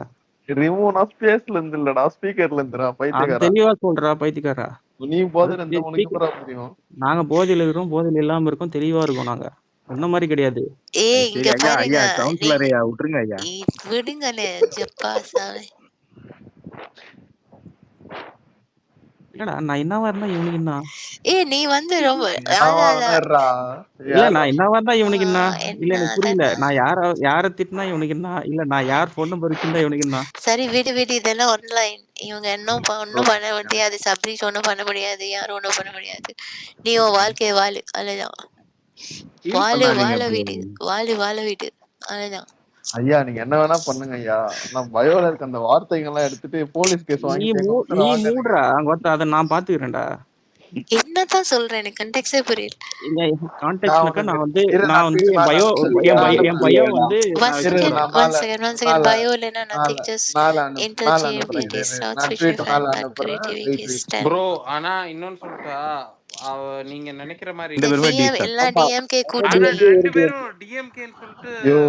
ரிமூவ்னா ஸ்பேஸ்ல இருந்து இல்லடா, ஸ்பீக்கர்ல இருந்துடா அது பைத்தியக்காரா. தெளிவா சொல்றா பைத்தியக்காரா. நீ அது போதை இருந்தா உனக்கு speaker- பூரா புரியும். நாங்க போதையில இருக்கிறோம், போதையில இல்லாம இருக்கோம், தெளிவா இருக்கோம் நாங்க. உன்ன மாதிரி கிடையாது. ஏய் சரி இங்க ஐயா, பாருங்க ஐயா கவுன்சிலர் ஐயா விட்டுருங்க ஐயா. விடுங்கண்ணே ஜப்பா சாமி. இல்லடா நான் என்னவா இருந்தா இவனுக்கு என்ன? ஏய் நீ வந்து ரொம்ப என்னவா வேணாடுறா. இல்ல நான் என்னவா இருந்தா இவனுக்கு என்ன? இல்ல எனக்கு புரியல. என்னதானா நான் யார திட்டினா இவனுக்கு என்ன? இல்ல நான் யார் ஃபோன் நம்பர் வச்சிருந்தா இவனுக்கு என்ன? சரி விடு விடு, இதெல்லாம் ஆன்லைன். இவங்க ஒன்னும் பண்ண முடியாது, சப்ரீஷ் ஒன்னும் பண்ண முடியாது, யாரும் ஒன்னும் பண்ண முடியாது. நீ உன் வாழ்க்கைய வாழு, அவ்வளவுதான். ஃபீல் வாழு பண்ணாதீங்க வாழ ப்ரோ. விடு, வாழ விடு, அவ்வளவுதான். ஐயா நீங்க என்ன வேணா பண்ணுங்க ஐயா. நான் பயோல இருக்க அந்த வார்த்தைகள்லாம் எடுத்துட்டு போலீஸ் கேஸ் நீ வாங்கி எங்க வாங்க. மூடுறா, அங்க ஒருத்த அதை நான் பாத்துக்கிறேன்டா. என்னதான் சொல்றேன், எனக்கு கண்டெக்ஸே புரியல. கான்டெக்ட்னாக்கா நான் வந்து நான் tweet மேல பயோ அனுப்புறேன். என் பயோ வந்து One நான் இரு second, நான் one மேல second, one second. மேல Bio lena nothing, மேல just மேல interchange அனுப்புறேன். BT start நான் switch ட்வீட் fan மேல back அனுப்புறேன். creative wait is wait. done. Bro ஆனா இன்னொன்னு சொல்லட்டா, நீங்க நினைக்கிற மாதிரி ரெண்டு இல்ல. பேருமே DM டீசன்ட். எல்லாம் DMK ஆனா கூட்டணி. ரெண்டு பேரும் டிஎம்கேன்னு சொல்லிட்டு ஐயோ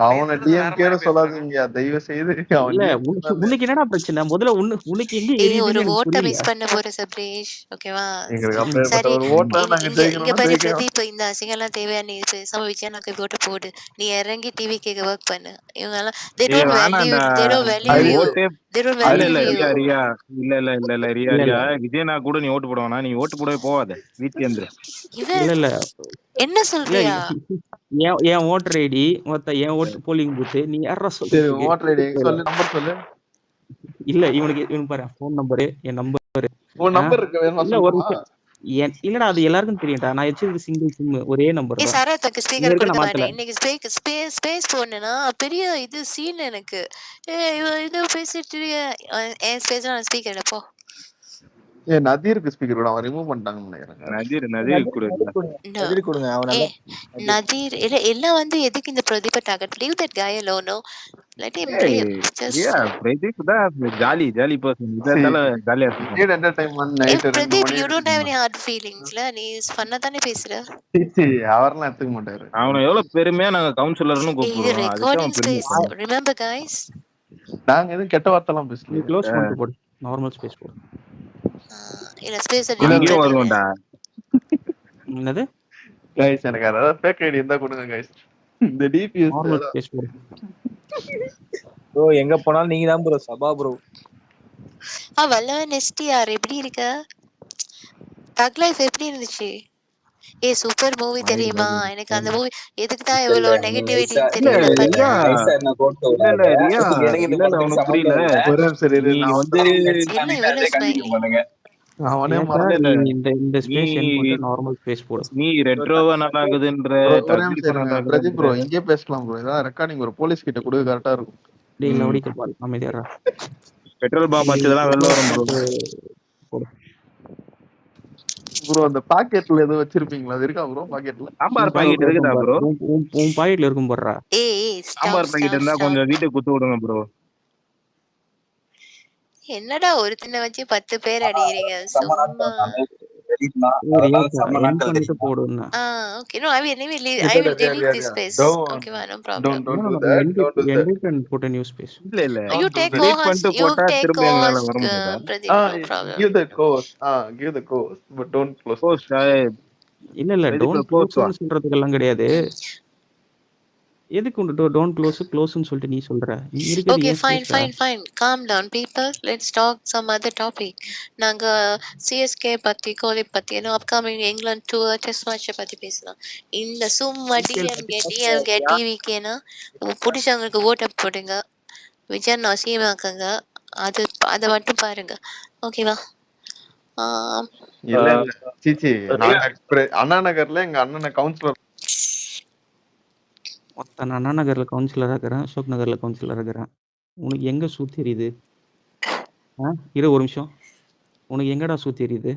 அவனை பேசுறது வேற மாதிரி டிஎம்கேன்னு பேசுறாங்க. சொல்லாதீங்க தயவு செய்து. அவன் இல்ல டிஎம்கே உனக்கு என்னடா பிரச்சனை? முதல்ல உனக்கு எங்க ஒரு எரியுதுன்னு எனக்கு ஓட்ட புரியல. மிஸ் பண்ண போற சப்ரீஷ், ஓகேவா? எங்களுக்கு அப்பேற்பட்ட சரி ஒரு ஓட்டை நாங்க இங்க இங்க ஜெயிக்கணும்னா பாரு ஜெயிக்கிறோம். பிரதீப், இந்த அசிங்கம்லாம் தேவையா? நீ பேசாம விஜயனாக்கு ஓட்ட போடு. நீ இறங்கி டிவி கேக்க ஒர்க் பண்ணு. இவங்க எல்லாம் they ஏய் don't value, வேணாண்டா, they don't நீ value you, ஓட்டே they don't இல்ல value இல்ல you. ரியா ரியா இல்ல ரியா இல்ல ரியா இல்ல விஜயனா கூட நீ ஓட்டு போட வேணாம். நீ ஓட்டு போடவே போவாத, வீட்டுல இருந்து. இவன் இல்ல இல்ல என்ன இல்ல சொல்றியா? என் ஓட்டர் ஐடி என் ஓட்டு போலிங் பூத்து நீ யாரா சரி சொல்றதுக்கு? ஓட்டர் ஐடி சொல்லு, நம்பர் சொல்லு. இல்ல இவனுக்கு பாரு ஃபோன் நம்பரு, என் நம்பர். உன் நம்பர் இருக்கு வேணுமா இல்ல ஒரு சொல்லணுமா? நிமிஷம். இல்லடா அது எல்லாருக்கும் தெரியும்டா. நான் வச்சிருக்க சிங்கிள் சிம் ஒரே நம்பர் தான். சாரா தக்கு இங்க ஸ்பீக்கர் இருக்க கொடுக்க நான் மாட்டேன் மாத்தல. இன்னைக்கு. ஸ்பேஸ் போனேன்னா பெரிய இது சீன் எனக்கு. இது பேசிட்டு என் ஸ்பேஸ் நான் ஸ்பீக்கர் எடுப்போ. நதீருக்கு ஸ்பீக்கர் கூட அவன் ரிமூவ் பண்ணிட்டாங்கன்னு நினைக்கிறேன். நதீர் கூட இல்ல. நதிரி கொடுங்க அவன் ஏ நல்லா நதீர் எல்லாம் வந்து எதுக்கு இந்த பிரதீப target? Leave that guy alone. No, let him ஏய் live. Just ரியா பிரதீப் தான் ஜாலி பர்சன். இதால ஜாலியா இருப்பான். Need entertainment hey night 2 Pradeep, மணி you don't have வரைக்கும். any hard feelings ல? நீ ஃபன்னா தானே பேசுற. அவரெல்லாம் எடுத்துக்க மாட்டாரு. அவனை எவ்வளவு பெருமையா நாங்க கவுன்சிலர்னு இது கூப்பிடுறோம், அதுக்கு ரெக்கார்டிங் அவன் பெருமை ஸ்பேஸ், பண்ணான். remember guys. நாங்க எதுவும் கெட்ட வார்த்தைலாம் நீ பேசலையே. க்ளோஸ் பண்ணிட்டு போடு, நார்மல் ஸ்பேஸ் போடு. இல்ல ஸ்பேஸ் இல்ல delete இல்ல இங்கேயும் பண்ணிடு. வருவோம்டா. என்னது கைஸ் எனக்கு அதாவது ஃபேக் ஐடி இருந்தா கொடுங்க கைஸ். இந்த டிபிஎஸ் நார்மல் ஸ்பேஸ் போடு. ப்ரோ எங்க போனாலும் நீங்க தான் ப்ரோ சபா ப்ரோ. வல்லவன் எஸ்டிஆர் எப்படி இருக்க? தக் லைஃப் எப்படி இருந்துச்சு? சூப்பர் மூவி தெரியுமா? எனக்கு அந்த மூவி எதுக்கு தான் இல்ல இவ்வளவு நீ நெகட்டிவிட்டின்னு நைஸா இல்ல தெரியல ரியா, பாத்தியா? நைஸா என்ன கோர்த்து இல்ல விடாத. ரியா, எனக்கு இந்த இல்ல படத்துக்கு உனக்கு புரியல. சம்மந்தம் இல்ல. ஒரே சரி நீ நான் வந்து என்ன நினைச்சுட்டு இவ்வளவு அதே கண்டினியூ ஸ்மைலி? பண்ணுங்க. அவனே ஏக்கா இல்ல நீ இல்ல இந்த நீ ஸ்பேஸ் என் பண்ணிட்டு நார்மல் ஸ்பேஸ் போடு. நீ ரெட்ரோவா நல்லா ஆகுதுன்ற, ஒரே தக்லீஃபா நல்லா நிமிஷம் பிரதீப் ஆகுதுன்ற. ப்ரோ இங்கே பேசலாம் ப்ரோ. ஏதாவது ரெக்கார்டிங் ஒரு போலீஸ் கிட்ட கொடுக்க கரெக்டா இருக்கும். டேய் லவடிக்க பால் அமைதியாரா. பெட்ரோல் பாம்பு வச்சதெல்லாம் வெளில வரும் ப்ரோ. போடு. ப்ரோ அந்த பாக்கெட்ல ஏதோ வச்சிருப்பீங்களா? அது இருக்கா ப்ரோ பாக்கெட்ல? சாம்பார் பாக்கெட் இருக்குதா ப்ரோ? உன் பாக்கெட்ல இருக்கும் போடுறா. சாம்பார் பாக்கெட் இருந்தா கொஞ்சம் வீட்டுக்கு குத்து விடுங்க ப்ரோ. என்னடா ஒருத்தனை வச்சு 10 பேர் அடிக்கிறீங்க சும்மா. என் பண்ணிட்டு போடுன்னா. Okay, no, I will delete this space. Okay, no problem. என் போட்ட நியூ ஸ்பேஸ். இல்ல You take delete co-host, பண்ணிட்டு you போட்டா take திரும்ப எங்களால co-host, வர முடியாதா? Pradeep, no problem. give the course. Give the course but don't close. இல்ல don't க்ளோஸ்னு சொல்றதுக்கெல்லாம் கிடையாது. எதுக்கு டோன்ட் க்ளோஸ்னு சொல்லிட்டு நீ சொல்ற? நீ இருக்குது Okay, ஏன் fine. Calm down, people. Let's talk some other topic. நாங்க CSK பத்தி, கோலி பத்தி, upcoming England tour, test match பத்தி பேசலாம். இந்த சும்மா DMK, TVKனா பிடிச்சவங்களுக்கு ஓட்ட போடுங்க. விஜய் அசியமாக்குங்க. அதை மட்டும் பாருங்க. ஓகேவா? இல்ல சீச்சி நாங்க அண்ணா நகர்ல எங்க அண்ணனை கவுன்சிலர் நான் அண்ணா நகர்ல கவுன்சிலரா இருக்கிறேன், அசோக் நகர்ல கவுன்சிலரா இருக்கிறேன். உனக்கு எங்க தெரியுது? இரு ஒரு நிமிஷம். உனக்கு எங்கடா தெரியுது?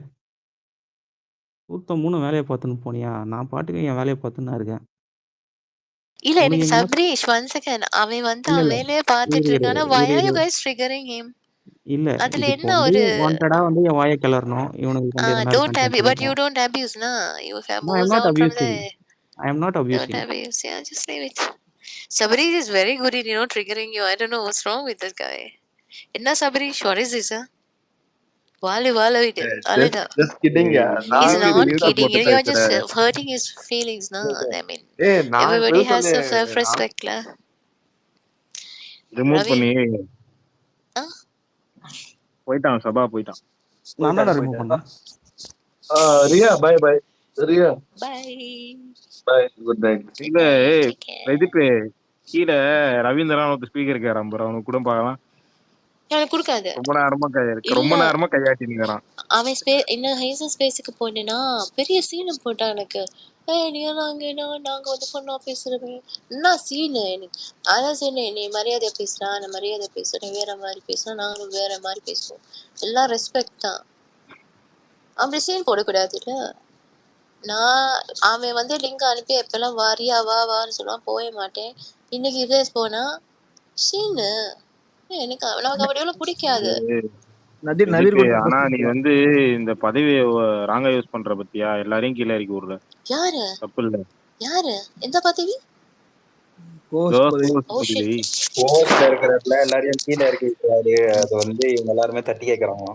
3 வேலையை பார்த்துன்னு போனியா? நான் பாட்டுக்கு என் வேலையை பார்த்துன்னு இருக்கேன். இல்ல உனக்கு எனக்கு எங்கேயாச்சும் சபரீஷ் ஒன் செகண்ட் அவன் வந்து இல்ல அவன் இல்ல வேலையை பார்த்துட்டு இரு இரு இருக்கானா. why இரு are you இரு guys triggering him? இல்ல அதுல இது இப்போ என்ன வந்து ஒரு வாண்டடா வந்து என் வாயை கிளறணும் இவனுக்கு வந்து எதனா don't content abuse, but you வேணும். don't abuse na. You have No, I am moved not on from abusing. there. I am not Don't abusing. abuse. Yeah, just leave it. Sabarish is very good in triggering you. I don't know what's wrong with this guy. Enna Sabarish, what is this? Wala விடு அழுதா. Just கிட்டிங்க. He's நான் not லிமிட்டா kidding. போட்டு You're பேசுறேன். just hurting his feelings na. I mean, நான் everybody இப்ப has some சொன்னேன். self-respect la. Remove Ravi, பண்ணி ah, போயிட்டான், சபா போயிட்டான். நான் தான் ரிமூவ் பண்ணேன். Riya bye bye. Riya bye. Bye. Good night. Good இல்ல night. Take care. இதுக்கு கீழே ரவீந்திரன் ஒரு ஸ்பீக்கர் இருக்காரு அம்பர், அவனுக்கு கூட பார்க்கலாம். எனக்கு கொடுக்காது. ரொம்ப நேரமா கையாட்டி நிக்கிறான். அவன் இன்னும் ஹேசன் ஸ்பேஸுக்கு போனேன்னா பெரிய சீனு போட்டான் எனக்கு. நாங்க வந்து பொண்ணா பேசுறது என்ன சீனு எனக்கு. அதான் சொன்னேன், நீ மரியாதையா பேசுறா, நான் மரியாதை பேசுறேன், வேற மாதிரி பேசுறேன், நாங்களும் வேற மாதிரி பேசுவோம், எல்லாம் ரெஸ்பெக்ட் தான். அப்படி சீன் போடக்கூடாதுல்ல. நான் அவன் வந்து லிங்க் அனுப்பி எப்பெல்லாம் வாரியா வான்னு சொல்லுவான், போய மாட்டேன். இன்னைக்கு யூஎஸ் போனா சீனு எனக்கு நமக்கு அப்படி எவ்வளவு பிடிக்காது. இதுக்கு ஆனா நீ வந்து இந்த பதவியை ராங்கா யூஸ் பண்ற பத்தியா, எல்லாரையும் கீழே இறக்கி விடுற. யாரு தப்பு இல்ல. யாரு எந்த பதவி? பதவி போஸ்ட்ல இருக்கிறதுல எல்லாரையும் கீழே இறக்கி வைக்கிறாரு. அது வந்து இவங்க எல்லாருமே தட்டி கேட்கறாங்க.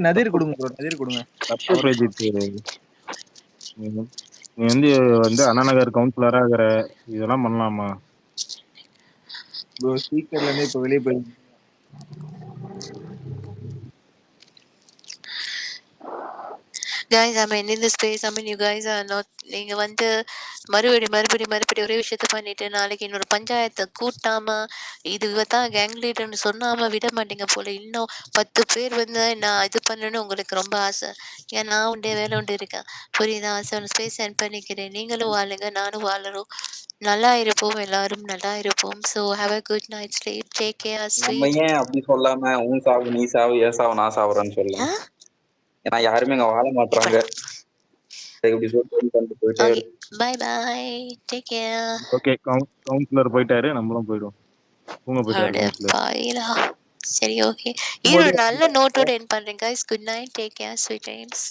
நதீர் கொடுங்க ப்ரோ, நதீர் கொடுங்க. தப்பு பிரஜித். நீ வந்து அண்ணா நகர் கவுன்சிலரா இருக்கிற, இதெல்லாம் பண்ணலாமா ப்ரோ? ஸ்பீக்கர்ல இருந்து இப்ப வெளியே போய் guys, I'm in the space. I mean, you guys are not. நீங்க வந்து மறுபடி ஒரே விஷயத்த பண்ணிட்டு நாளைக்கு இன்னொரு பஞ்சாயத்தை கூட்டாம இதுதான் கேங் லீடர்னு சொன்னாம விட மாட்டீங்க போல. இன்னும் 10 பேர் வந்து நான் இது பண்ணணும்னு உங்களுக்கு ரொம்ப ஆசை. ஏன் நான் உண்டே வேலை உண்டு இருக்கேன், புரியுதா? ஸ்பேஸ் சென்ட் பண்ணிக்கிறேன், நீங்களும் வாழுங்க, நானும் வாழறோம், நல்லா இருப்போம், எல்லாரும் நல்லா இருப்போம். So have a good night sleep, take care, நம்ம ஸ்வீட். ஏன் அப்படி சொல்லாம உன் சாவு நீ சாவு ஏன் சாவு நான் சாவுறேன்னு சொல்லலாம். ஏன்னா யாருமே அங்க வாழ மாட்டாங்க. இப்படி சொல்லிட்டு போயிட்டே இருக்கு. Bye bye, take care. Okay, councillor போயிட்டாரு, நம்மளும் போயிடுவோம். தூங்க போயிட்டாரு கவுன்சிலர். பாயிலா. சரி, ஓகே. இது ஒரு நல்ல நோட்டோட எண்ட் பண்றேன் guys. Good night, take care, sweet dreams.